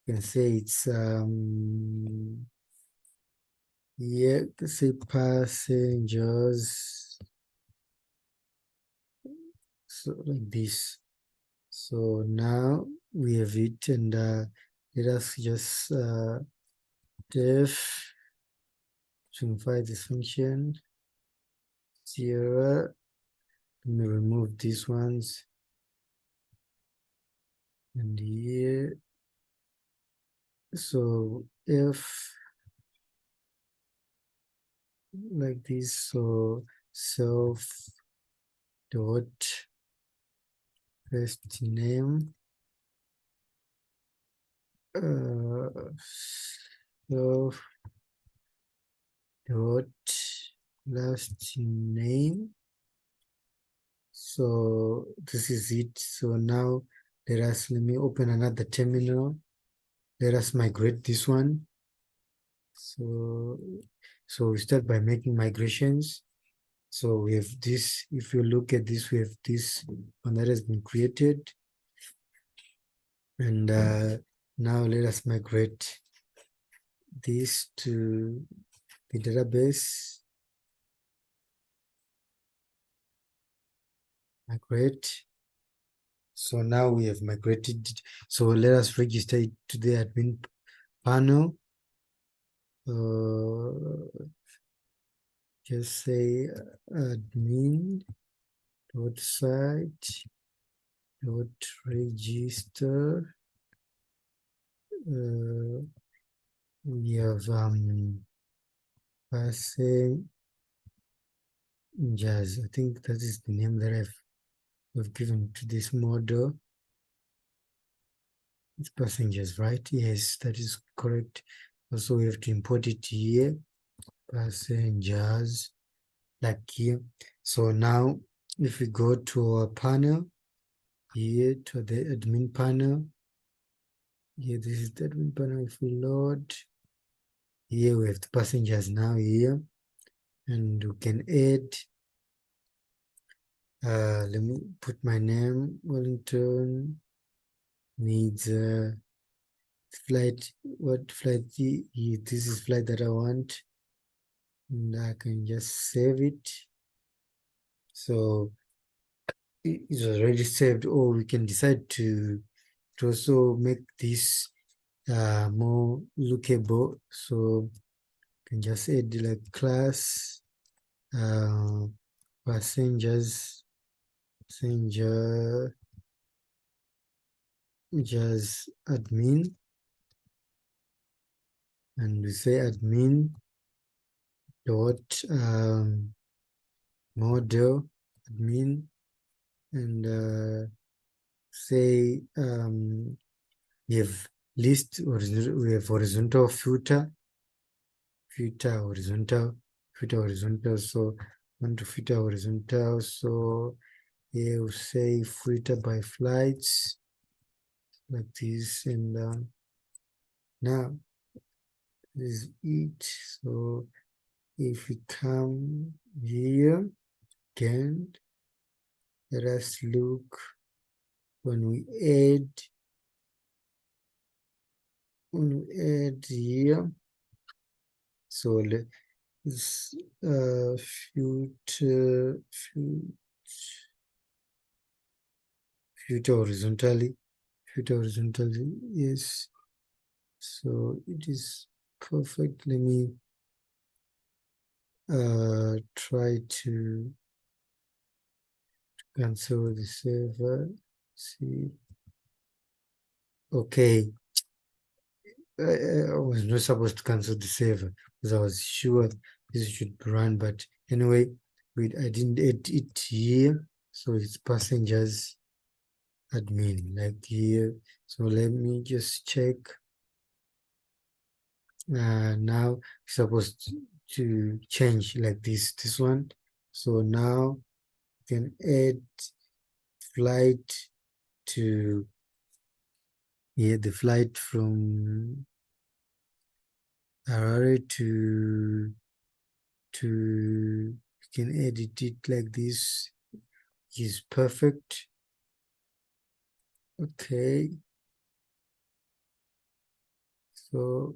can say it's yeah, say passengers, so like this. So now we have it, and let us just def to invite this function. Here, let me remove these ones, and here. So if like this, so self dot first name, self dot last name. So this is it. So now let me open another terminal. Let us migrate this one. So we start by making migrations. So we have this, if you look at this, we have this one that has been created. And now let us migrate this to the database. Migrate. So now we have migrated. So let us register it to the admin panel. Just say admin dot site dot register. We have passengers. I think that is the name that we've given to this model. It's passengers, right? Yes, that is correct. Also, we have to import it here. Passengers, like here. So now, if we go to our panel, here to the admin panel, here, this is the admin panel. If we load, here we have the passengers now here, and we can add. Let me put my name. Wellington needs flight. What flight? This is flight that I want, and I can just save it. So it's already saved, or we can decide to also make this more lookable. So you can just add like class passenger just admin, and we say admin dot model admin, and say we have list, or we have horizontal filter, horizontal. So I want to filter horizontal. So here we'll say filter by flights like this, and now this is it. So if we come here again, let us look when we add here. So let's filter horizontally, yes. So it is perfect. Let me try to cancel the server. See, okay. I was not supposed to cancel the server because I was sure this should run, but anyway, I didn't add it here, so it's passengers admin like here. So let me just check. Now it's supposed to change like this one. So now you can add flight to the flight from Harare to you can edit it like this. Is perfect. Okay. So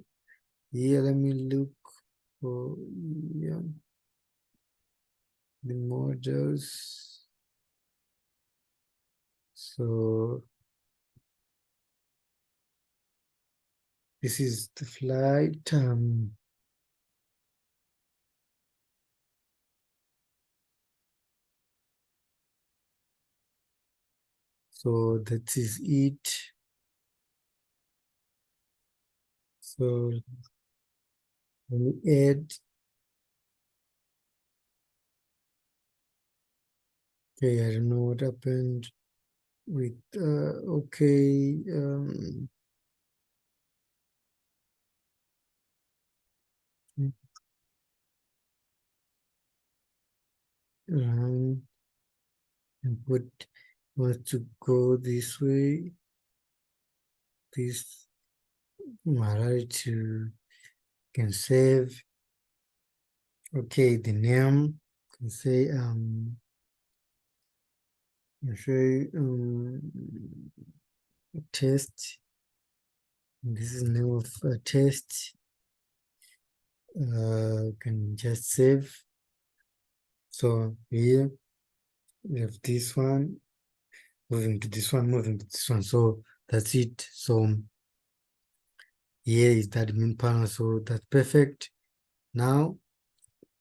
here let me look for the models. So this is the flight. So that is it. So when we add, okay, I don't know what happened with, okay, input wants to go this way, this Harare to can save. Okay, the name can say test. This is the name of a test. Can just save. So here we have this one, moving to this one, moving to this one. So that's it. So here is the admin panel. So that's perfect. Now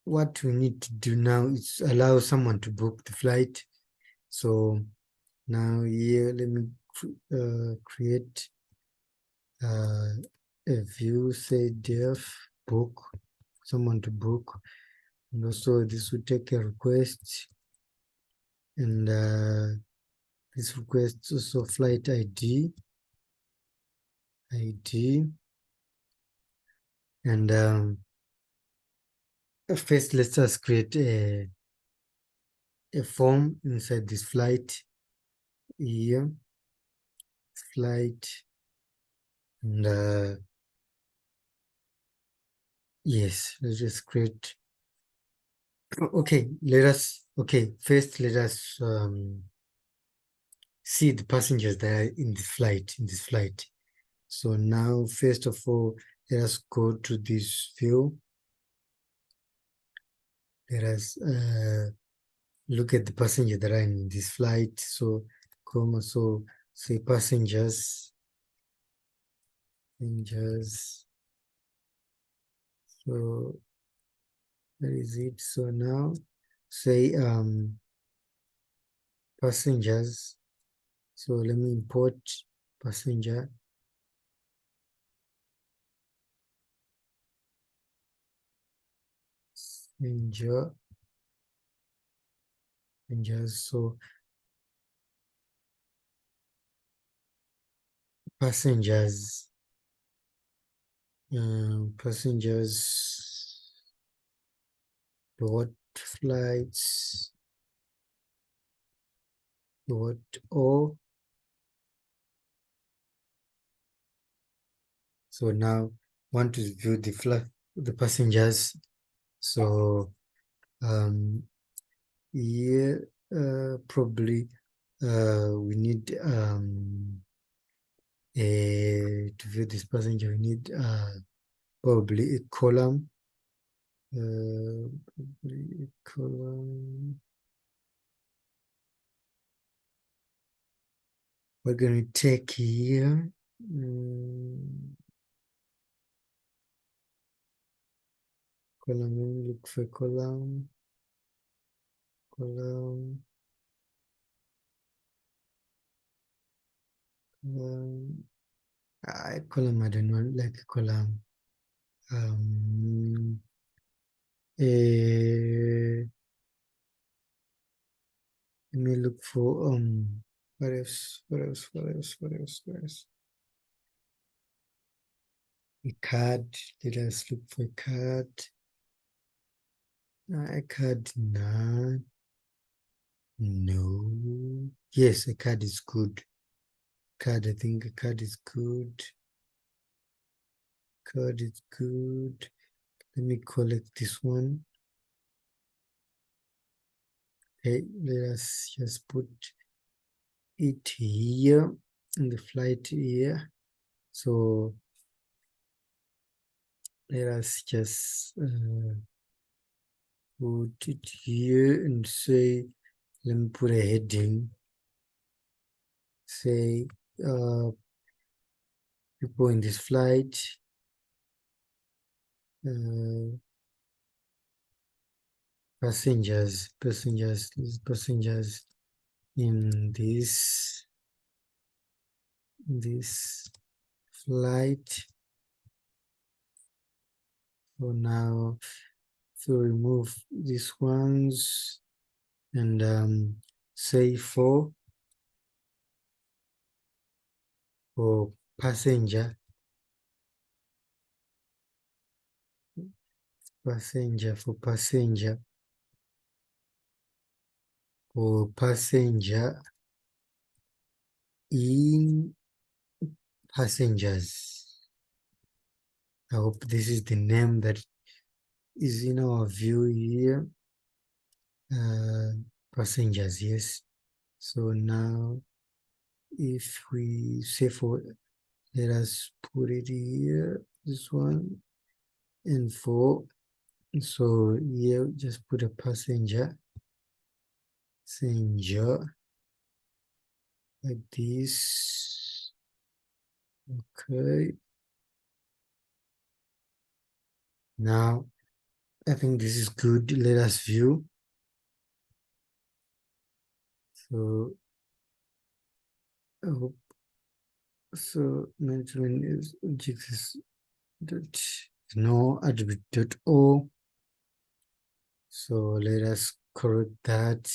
what we need to do now is allow someone to book the flight. So now here, let me create a view, say def book, someone to book. And also this will take a request, and this request also flight ID, and first let's just create a form inside this flight here, flight, and yes, let's just create. Okay, first let us see the passengers that are in this flight. So now, first of all, let us go to this view. Let us look at the passengers that are in this flight. So say passengers. So where is it? So now say passengers. So let me import passenger. Passengers. So passengers. Passengers dot flights dot O. So now want to view the passengers. So here probably we need to view this passenger, we need probably a column. Probably a column. We're going to take here. Column, look for column. Column. Column, I don't know, like column. Let me look for what else? A card. Let us look for a card. A card, none. No. Yes, a card is good. Card, I think a card is good. Card is good. Let me collect this one. Okay, let us just put it here in the flight here. So let us just put it here and say, let me put a heading. Say people in this flight. Passengers in this flight. So now, so remove these ones and say for passenger for passenger in passengers. I hope this is the name that is in our view here. Passengers, yes. So now if we say for, let us put it here, this one, and for, so here just put a passenger like this. Okay, now I think this is good. Let us view. So I hope so. Management is objects dot no attribute dot o. So let us correct that.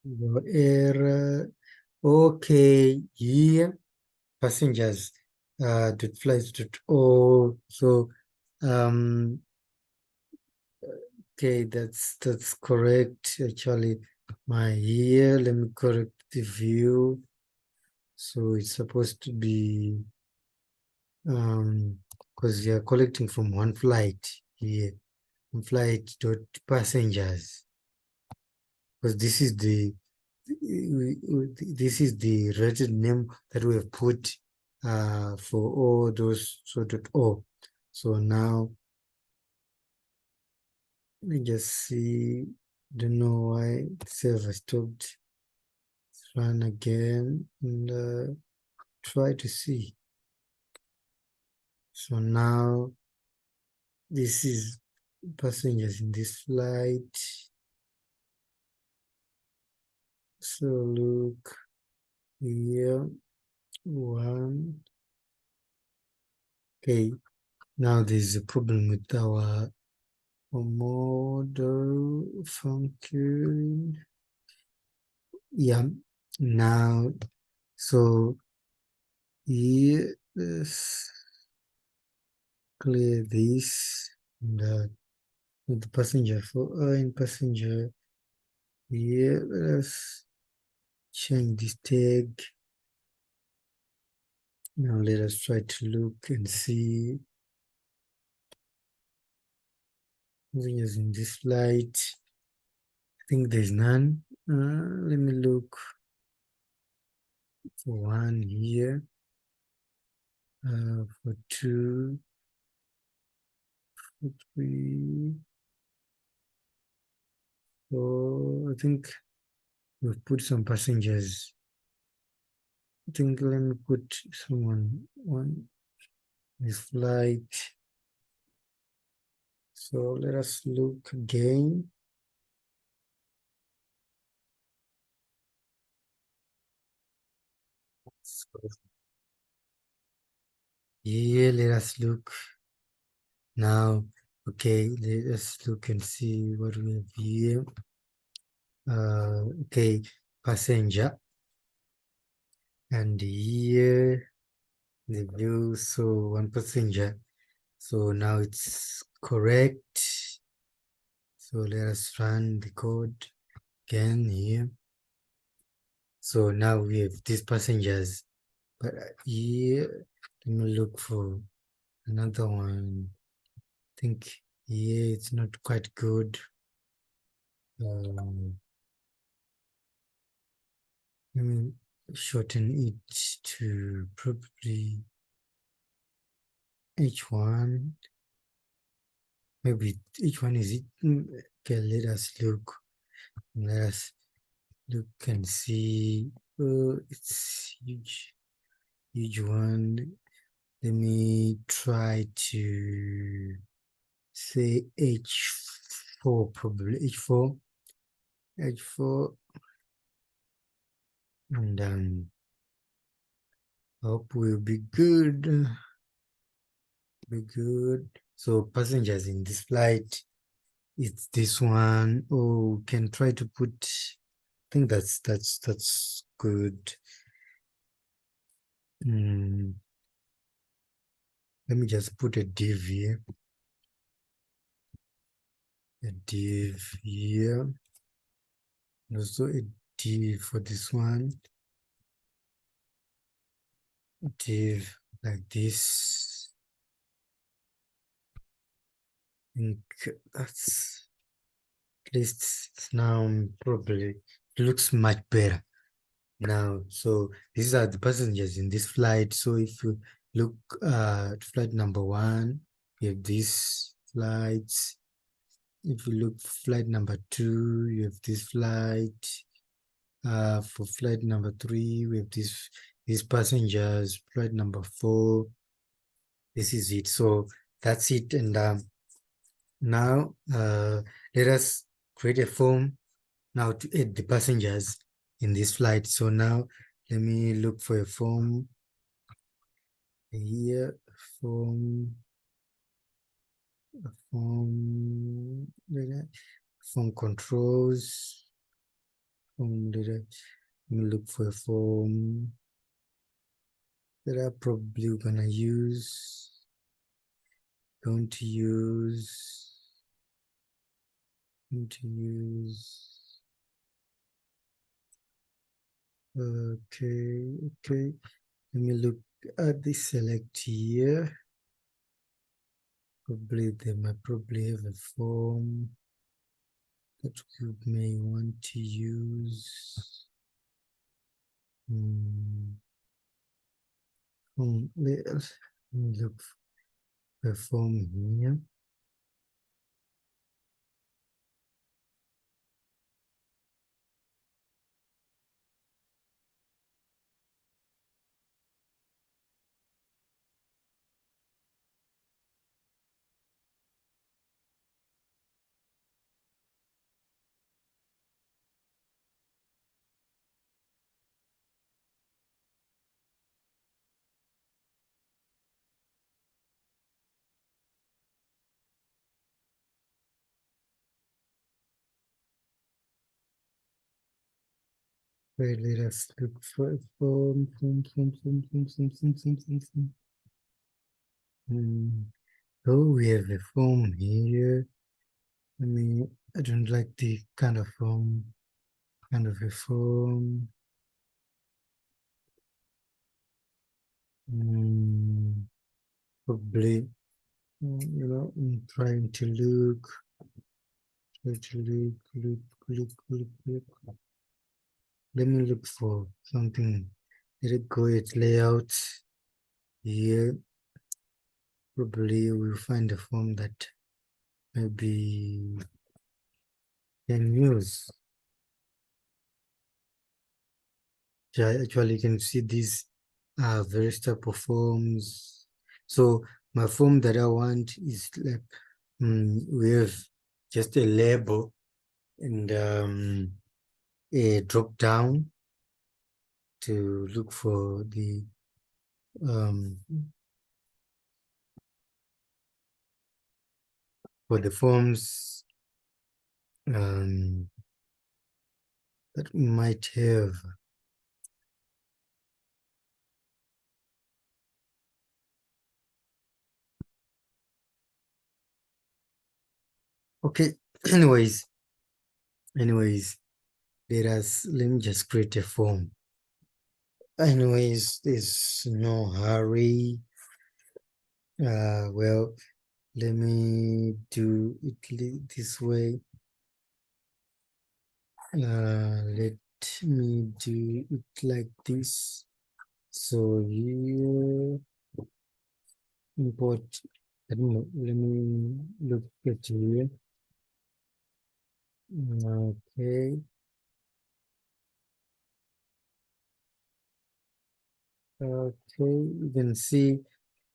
No error. Okay, here passengers dot flights dot o. So okay, that's correct. Actually, my here, let me correct the view. So it's supposed to be because we are collecting from one flight here, one flight dot passengers, because this is the rated name that we have put for all those sort of o. So now let me just see. Don't know why the server stopped. Let's run again and try to see. So now this is passengers in this flight. So look here, one. Okay, now there's a problem with our model function. Yeah, now, so here, let's clear this and with the passenger for in passenger. Here, let us change this tag. Now let us try to look and see passengers in this flight. I think there's none. Let me look for one here. For two, for three, four. I think we've put some passengers. I think let me put someone on this flight. So let us look again. So here, let us look now. Okay, let us look and see what we have here. Okay, passenger. And here the view, so one passenger. So now it's correct. So let us run the code again here. So now we have these passengers. But here, let me look for another one. I think here it's not quite good. Let me shorten it to probably H1. Maybe H1 is it? Okay, let us look. Let us look and see. Oh, it's huge, huge one. Let me try to say H4, probably H4. H4. And hope will be good. Be good. So passengers in this flight, it's this one. Oh, can try to put. I think that's good. Let me just put a div here. A div here. And also a div for this one. A div like this. I think that's at least now probably it looks much better now. So these are the passengers in this flight. So if you look at flight number 1, we have these flights. If you look flight number 2, you have this flight. For flight number 3, we have these passengers. Flight number 4, this is it. So that's it. And now let us create a form now to add the passengers in this flight. So now let me look for a form here. Form controls. Let me look for a form that I'm probably gonna use. Going to use. Okay. Let me look at the select here. Probably they might probably have a form that you may want to use. Let me look for a form here. Wait, let us look for a form. So we have a form here. I don't like the kind of a form. Probably, I'm trying to try to look. Let me look for something. Let it go, its layout here. Probably we'll find a form that maybe can use. Yeah, actually, you can see these various type of forms. So my form that I want is like we have just a label and a drop down to look um, for the forms that we might have. Okay. Anyways, let me just create a form. Anyways, there's no hurry. Well, let me do it this way. Let me do it like this. So here, import. Let me look at here. Okay. Okay, you can see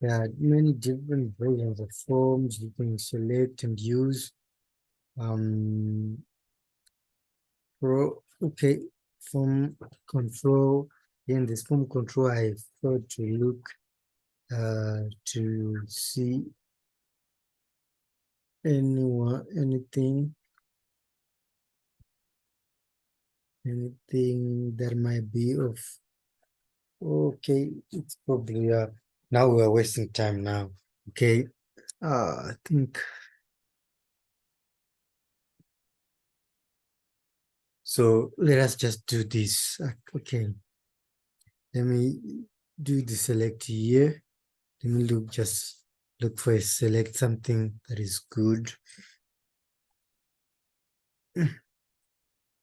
there are many different versions of forms you can select and use. Okay, form control. In this form control, I thought to look to see anything that might be of. Okay, it's probably now we're wasting time now. Okay, I think so. Let us just do this. Okay, let me do the select here. Let me look for a select something that is good.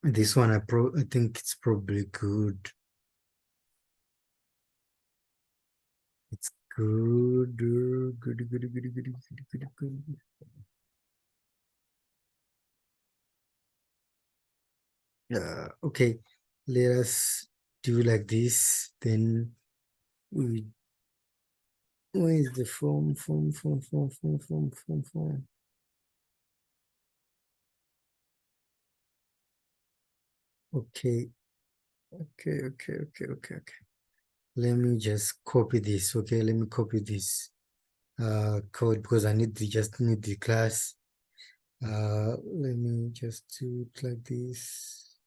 This one I think it's probably good. It's good. Okay, let us do like this. Then we where is the form? Okay, okay. Let me just copy this. Okay, let me copy this code because I just need the class. Let me just do it like this.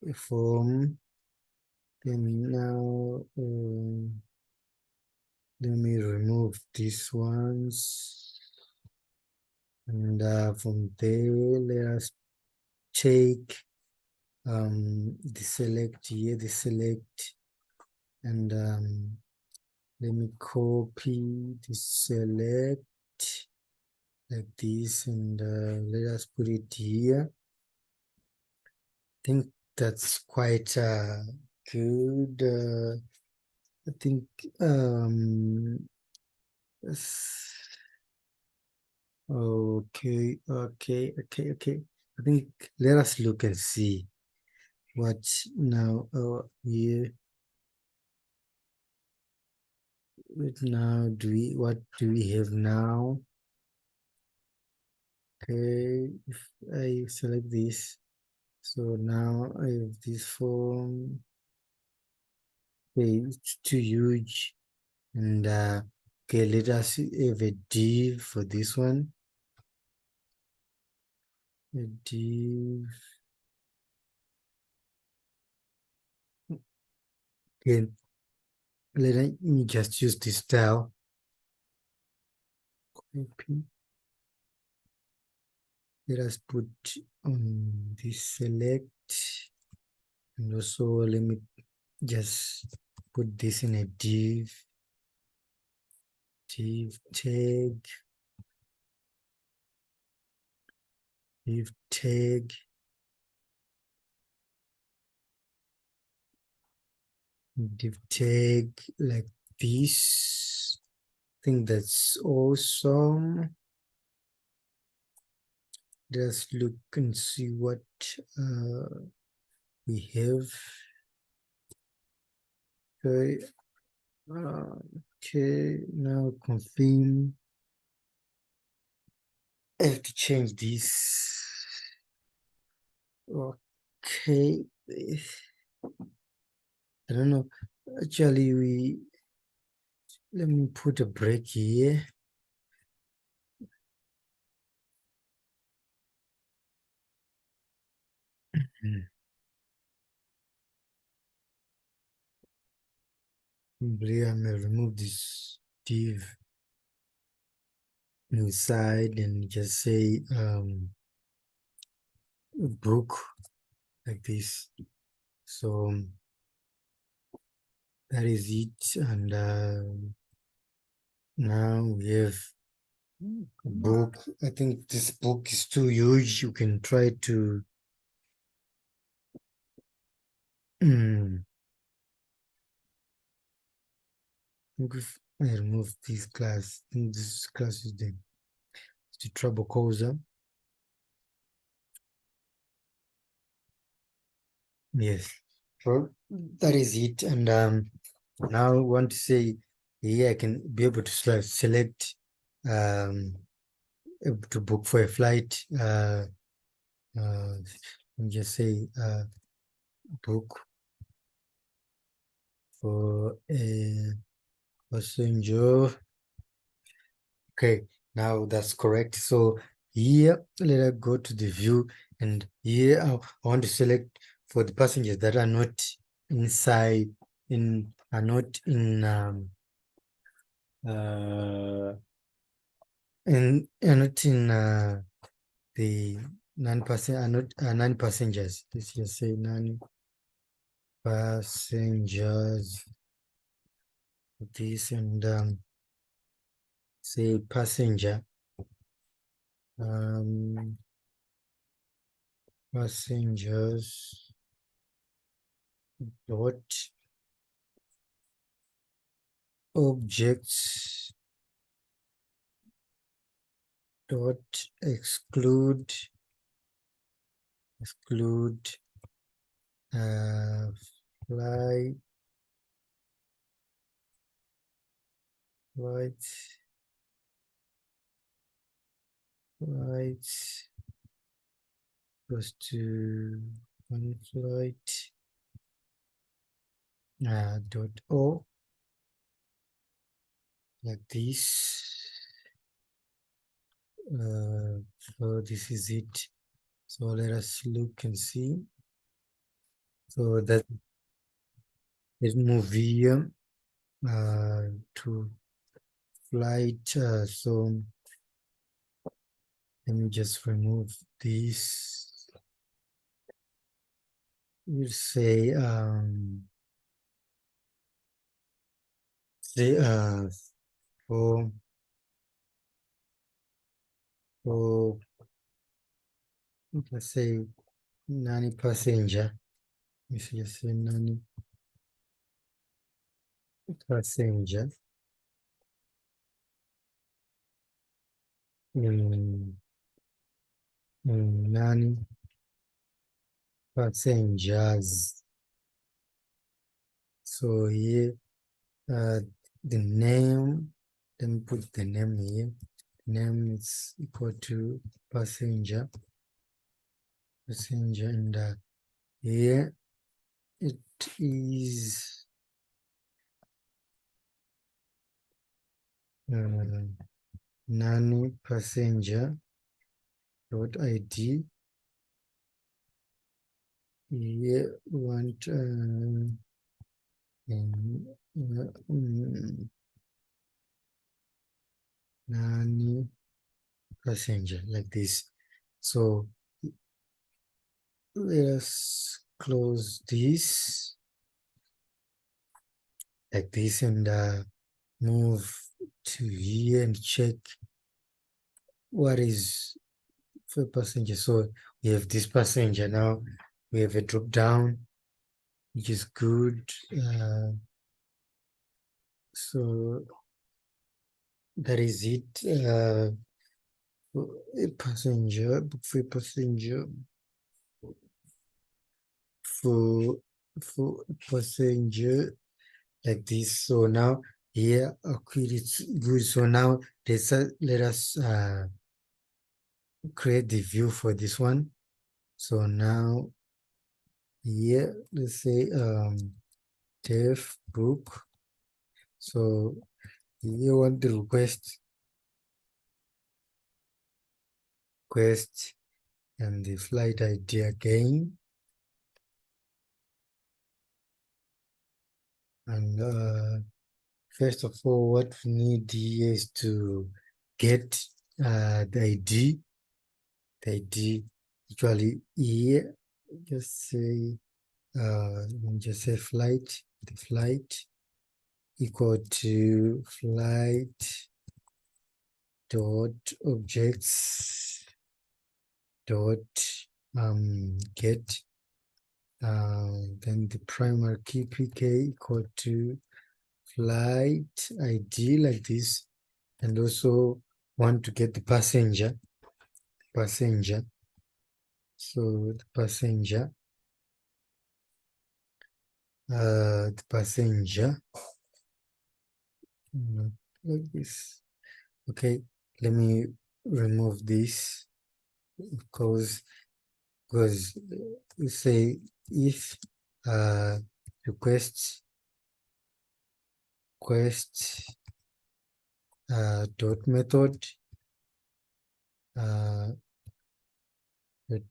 A form. Then now let me remove these ones. And from there, let us take the select here, the select, and let me copy the select like this, and let us put it here. I think that's quite good. I think okay. I think let us look and see what now here. What do we have now? Okay, if I select this, so now I have this form. Okay, it's too huge, and okay, let us have a div for this one. A div. Okay, let me just use this style. Copy. let us put on this select, and also let me just put this in a div tag, div tag like this. I think that's awesome. Let's look and see what we have. Okay. Okay, now confirm. I have to change this. Okay. I don't know. Actually, let me put a break here. Probably I may remove this div inside and just say book like this. So that is it. And now we have book. I think this book is too huge. You can try to if I remove this class, I think this class is the trouble causer. Yes. So that is it. And now I want to say here I can be able to select to book for a flight. And just say book for a passenger. Okay, now that's correct. So here, let us go to the view, and here I want to select for the passengers that are not inside, are not are not in the non-passengers. Let's just say non-passengers. This and say passenger. Passengers dot objects dot exclude flight goes to one flight dot o like this. So this is it. So let us look and see. So that let's move here to flight. So let me just remove this. We'll say for let's say non-passenger. If you say non-passenger, non-passengers. So here, the name, let me put the name here. Name is equal to passenger, and here it is non-passenger dot ID. Here we want non-passenger like this. So let us close this like this and move to here and check what is for passenger. So we have this passenger now. We have a drop down, which is good. So that is it. A passenger, book for passenger, for passenger like this. So now here, okay, it's good. So now let us create the view for this one. So now here, let's say def book. So you want the request and the flight ID again. And first of all, what we need here is to get the ID. The ID actually here, just say flight. The flight equal to flight dot objects dot get then the primary key pk equal to flight ID like this, and also want to get the passenger. So the passenger like this. Okay, let me remove this because we say if request dot method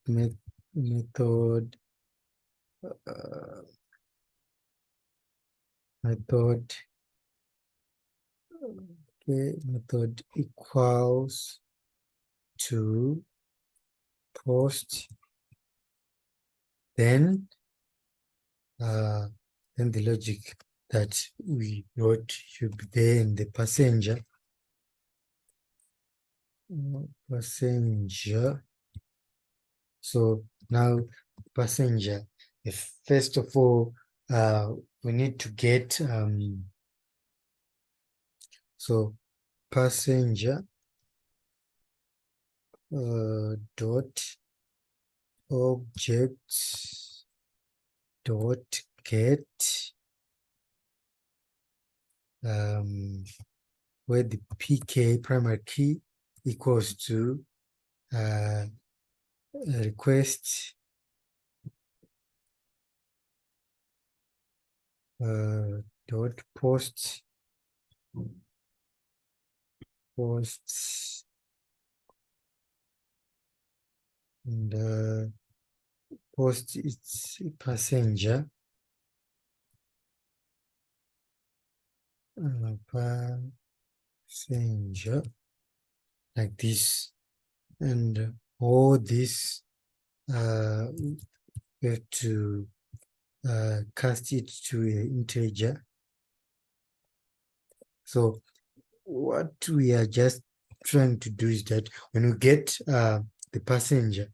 method method equals to post, then the logic that we wrote should be there in the passenger. So now passenger, if first of all we need to get so passenger dot objects dot get where the pk primary key equals to request dot post and post its passenger like this, and all this we have to cast it to an integer. So what we are just trying to do is that when you get the passenger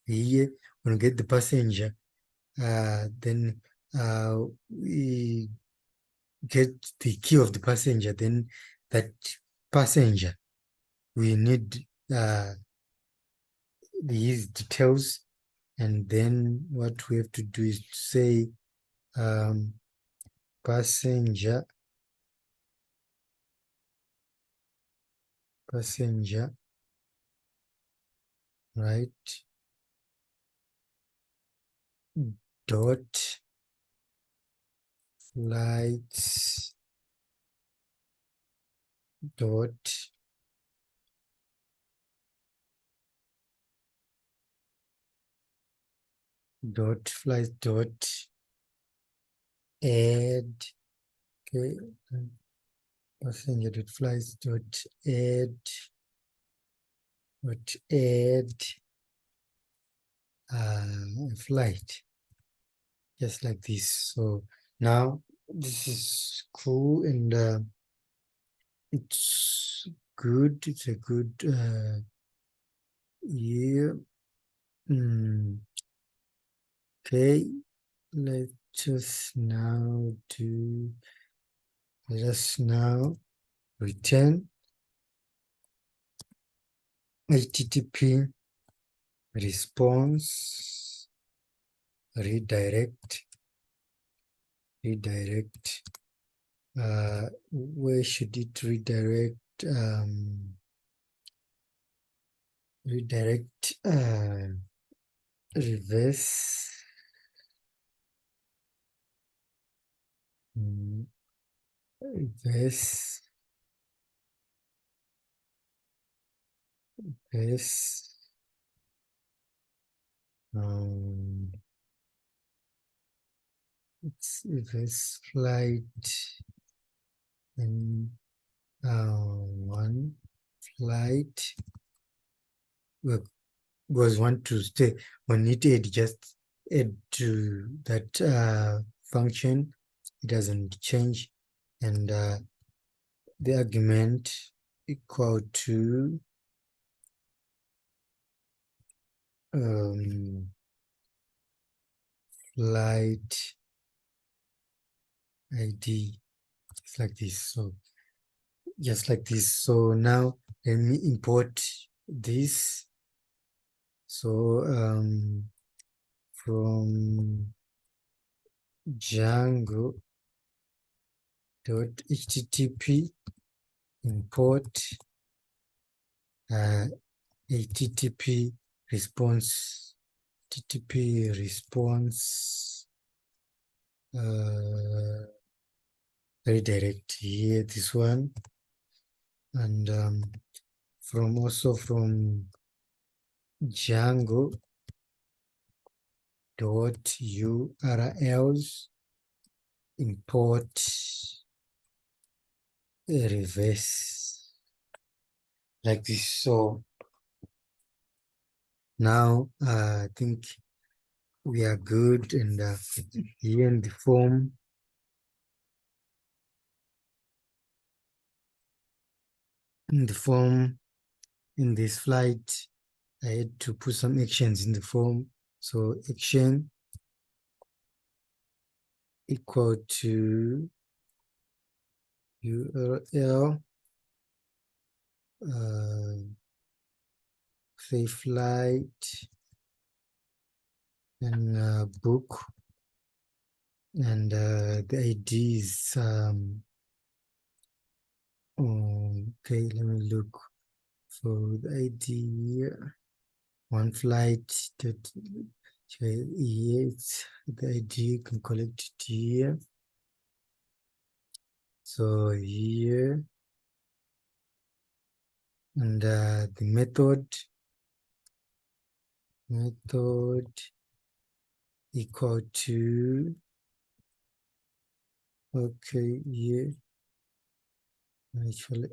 here, when you get the passenger, then we get the key of the passenger, then that passenger we need these details, and then what we have to do is to say passenger right dot flights dot flights dot add, okay, passenger dot flights dot add But add a flight, just like this. So now this is cool, and it's good. It's a good year. Okay, let us now do. Let us now return HTTP response redirect. Where should it redirect? Redirect reverse reverse reverse it's reverse flight and one flight was want to stay on it, just add to that function. It doesn't change, and the argument equal to flight ID. It's like this. So just like this. So now let me import this. So from Django.http import HTTP response redirect here, this one, and from Django.urls import reverse, like this. So now I think we are good, and here in the form, in this flight, I had to put some actions in the form. So action equal to URL, say flight, and book, and the ID is okay, let me look for the ID here. One flight that here, it's the ID, you can collect it here. So here, and the method equal to, okay, here, actually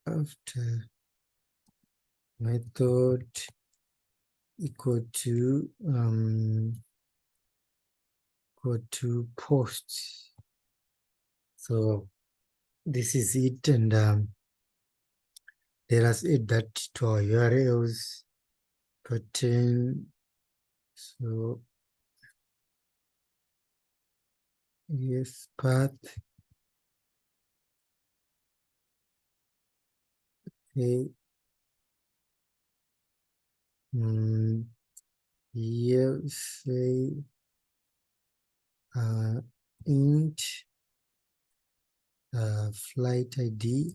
after method equal to post. So this is it, and let us add that to our URLs pattern. So yes, path. Okay. Here say int flight ID,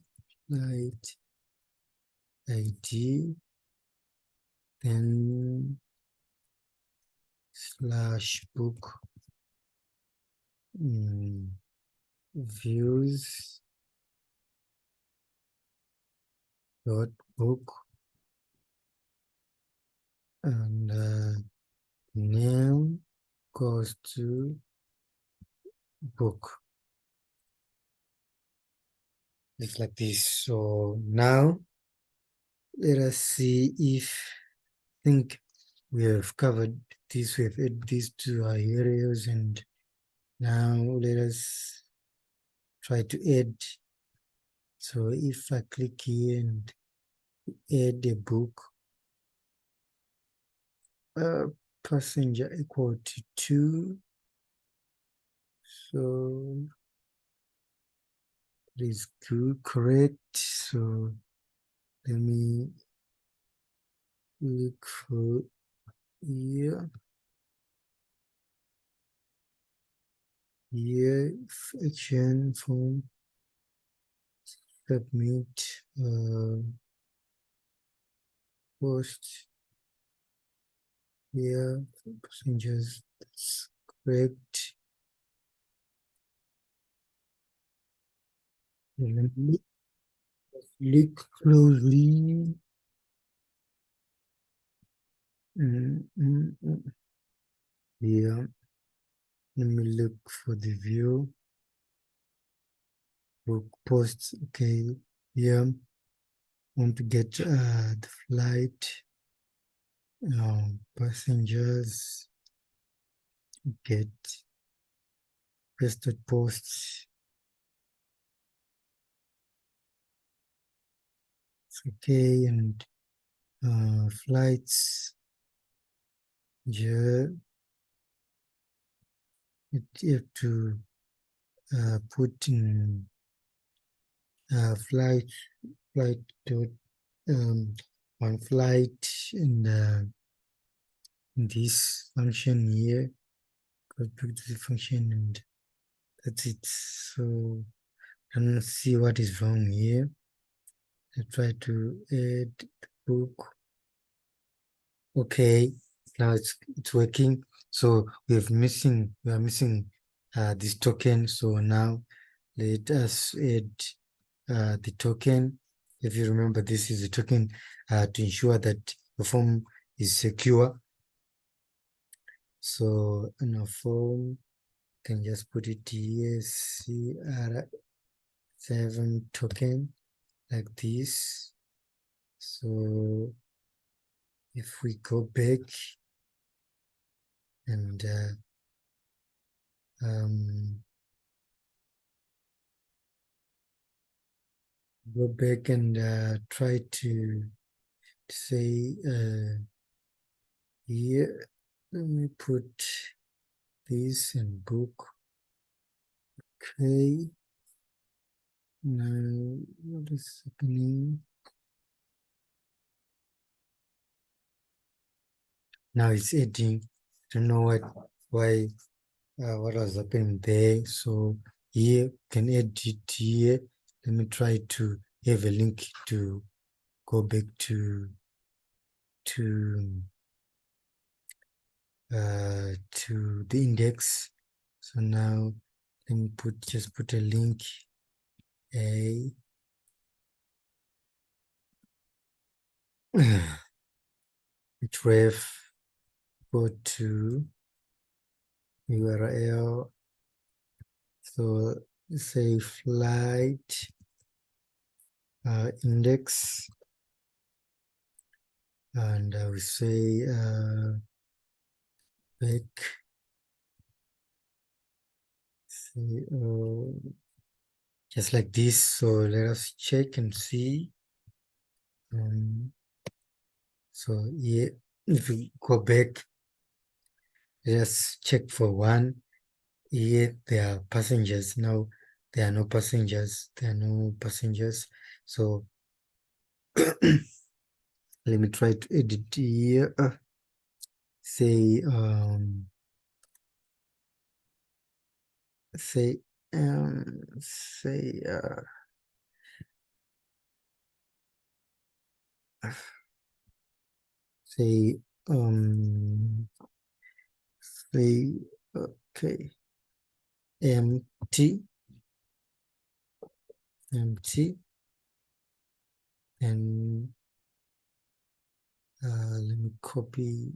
then slash book views dot book, and name goes to book. It's like this. So now let us see if I think we have covered this. We've added these to our areas, and now let us try to add. So if I click here and add a book, passenger equal to 2. So it is good, correct. So let me look for here. Here, action form, submit, post. Here, passengers, that's correct. Let me look closely. Yeah, let me look for the view. Book posts. Okay, yeah. Want to get the flight. Passengers get pasted posts. It's okay, and flights. Yeah, you have to put in flight dot one flight in this function here. Go back to the function and that's it. So I don't see what is wrong here. I try to add the book. Okay, now it's working. So we are missing this token. So now let us add the token. If you remember, this is a token to ensure that the form is secure. So in a form, can just put it here, CR7 token like this. So if we go back and try to say here, let me put this in book. Okay. Now what is happening? Now it's adding. I don't know why what was happening there. So here can add it here. Let me try to have a link to go back to the index. So now let me just put a link a href, go to URL. So say flight index, and I will say back, say just like this. So let us check and see. So yeah, if we go back, let's check for one. Here there are passengers. Now there are no passengers. There are no passengers. So let me try to edit here. Say say say say say okay, empty and let me copy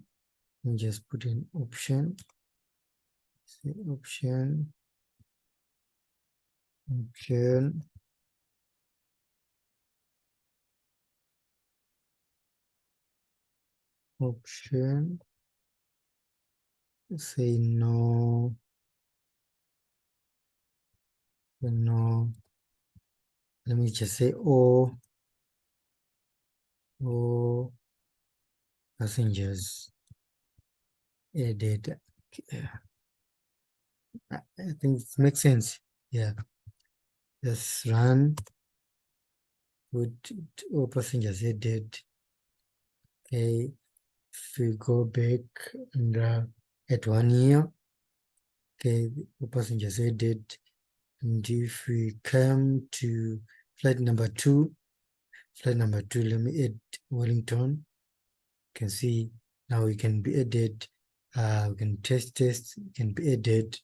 and just put an option. Say option option, say no, no. Let me just say all passengers added. I think it makes sense. Yeah. Let's run. Put all passengers added. Okay. If we go back and at 1 year, okay, all passengers added. And if we come to flight number two, let me add Wellington. You can see now we can be added. We can test, can be added.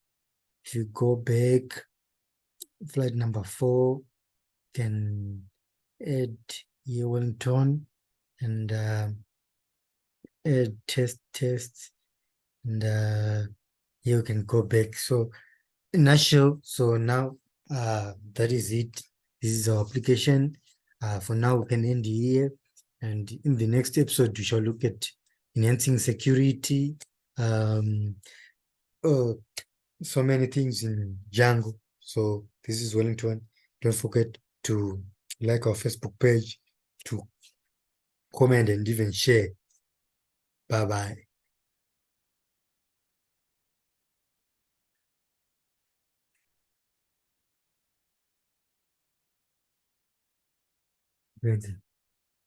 If you go back, flight number 4, can add here Wellington and add test, and here we can go back. So in a nutshell, so now that is it. This is our application. For now, we can end here, and in the next episode, we shall look at enhancing security. So many things in Django. So this is Wellington. Don't forget to like our Facebook page, to comment and even share. Bye bye.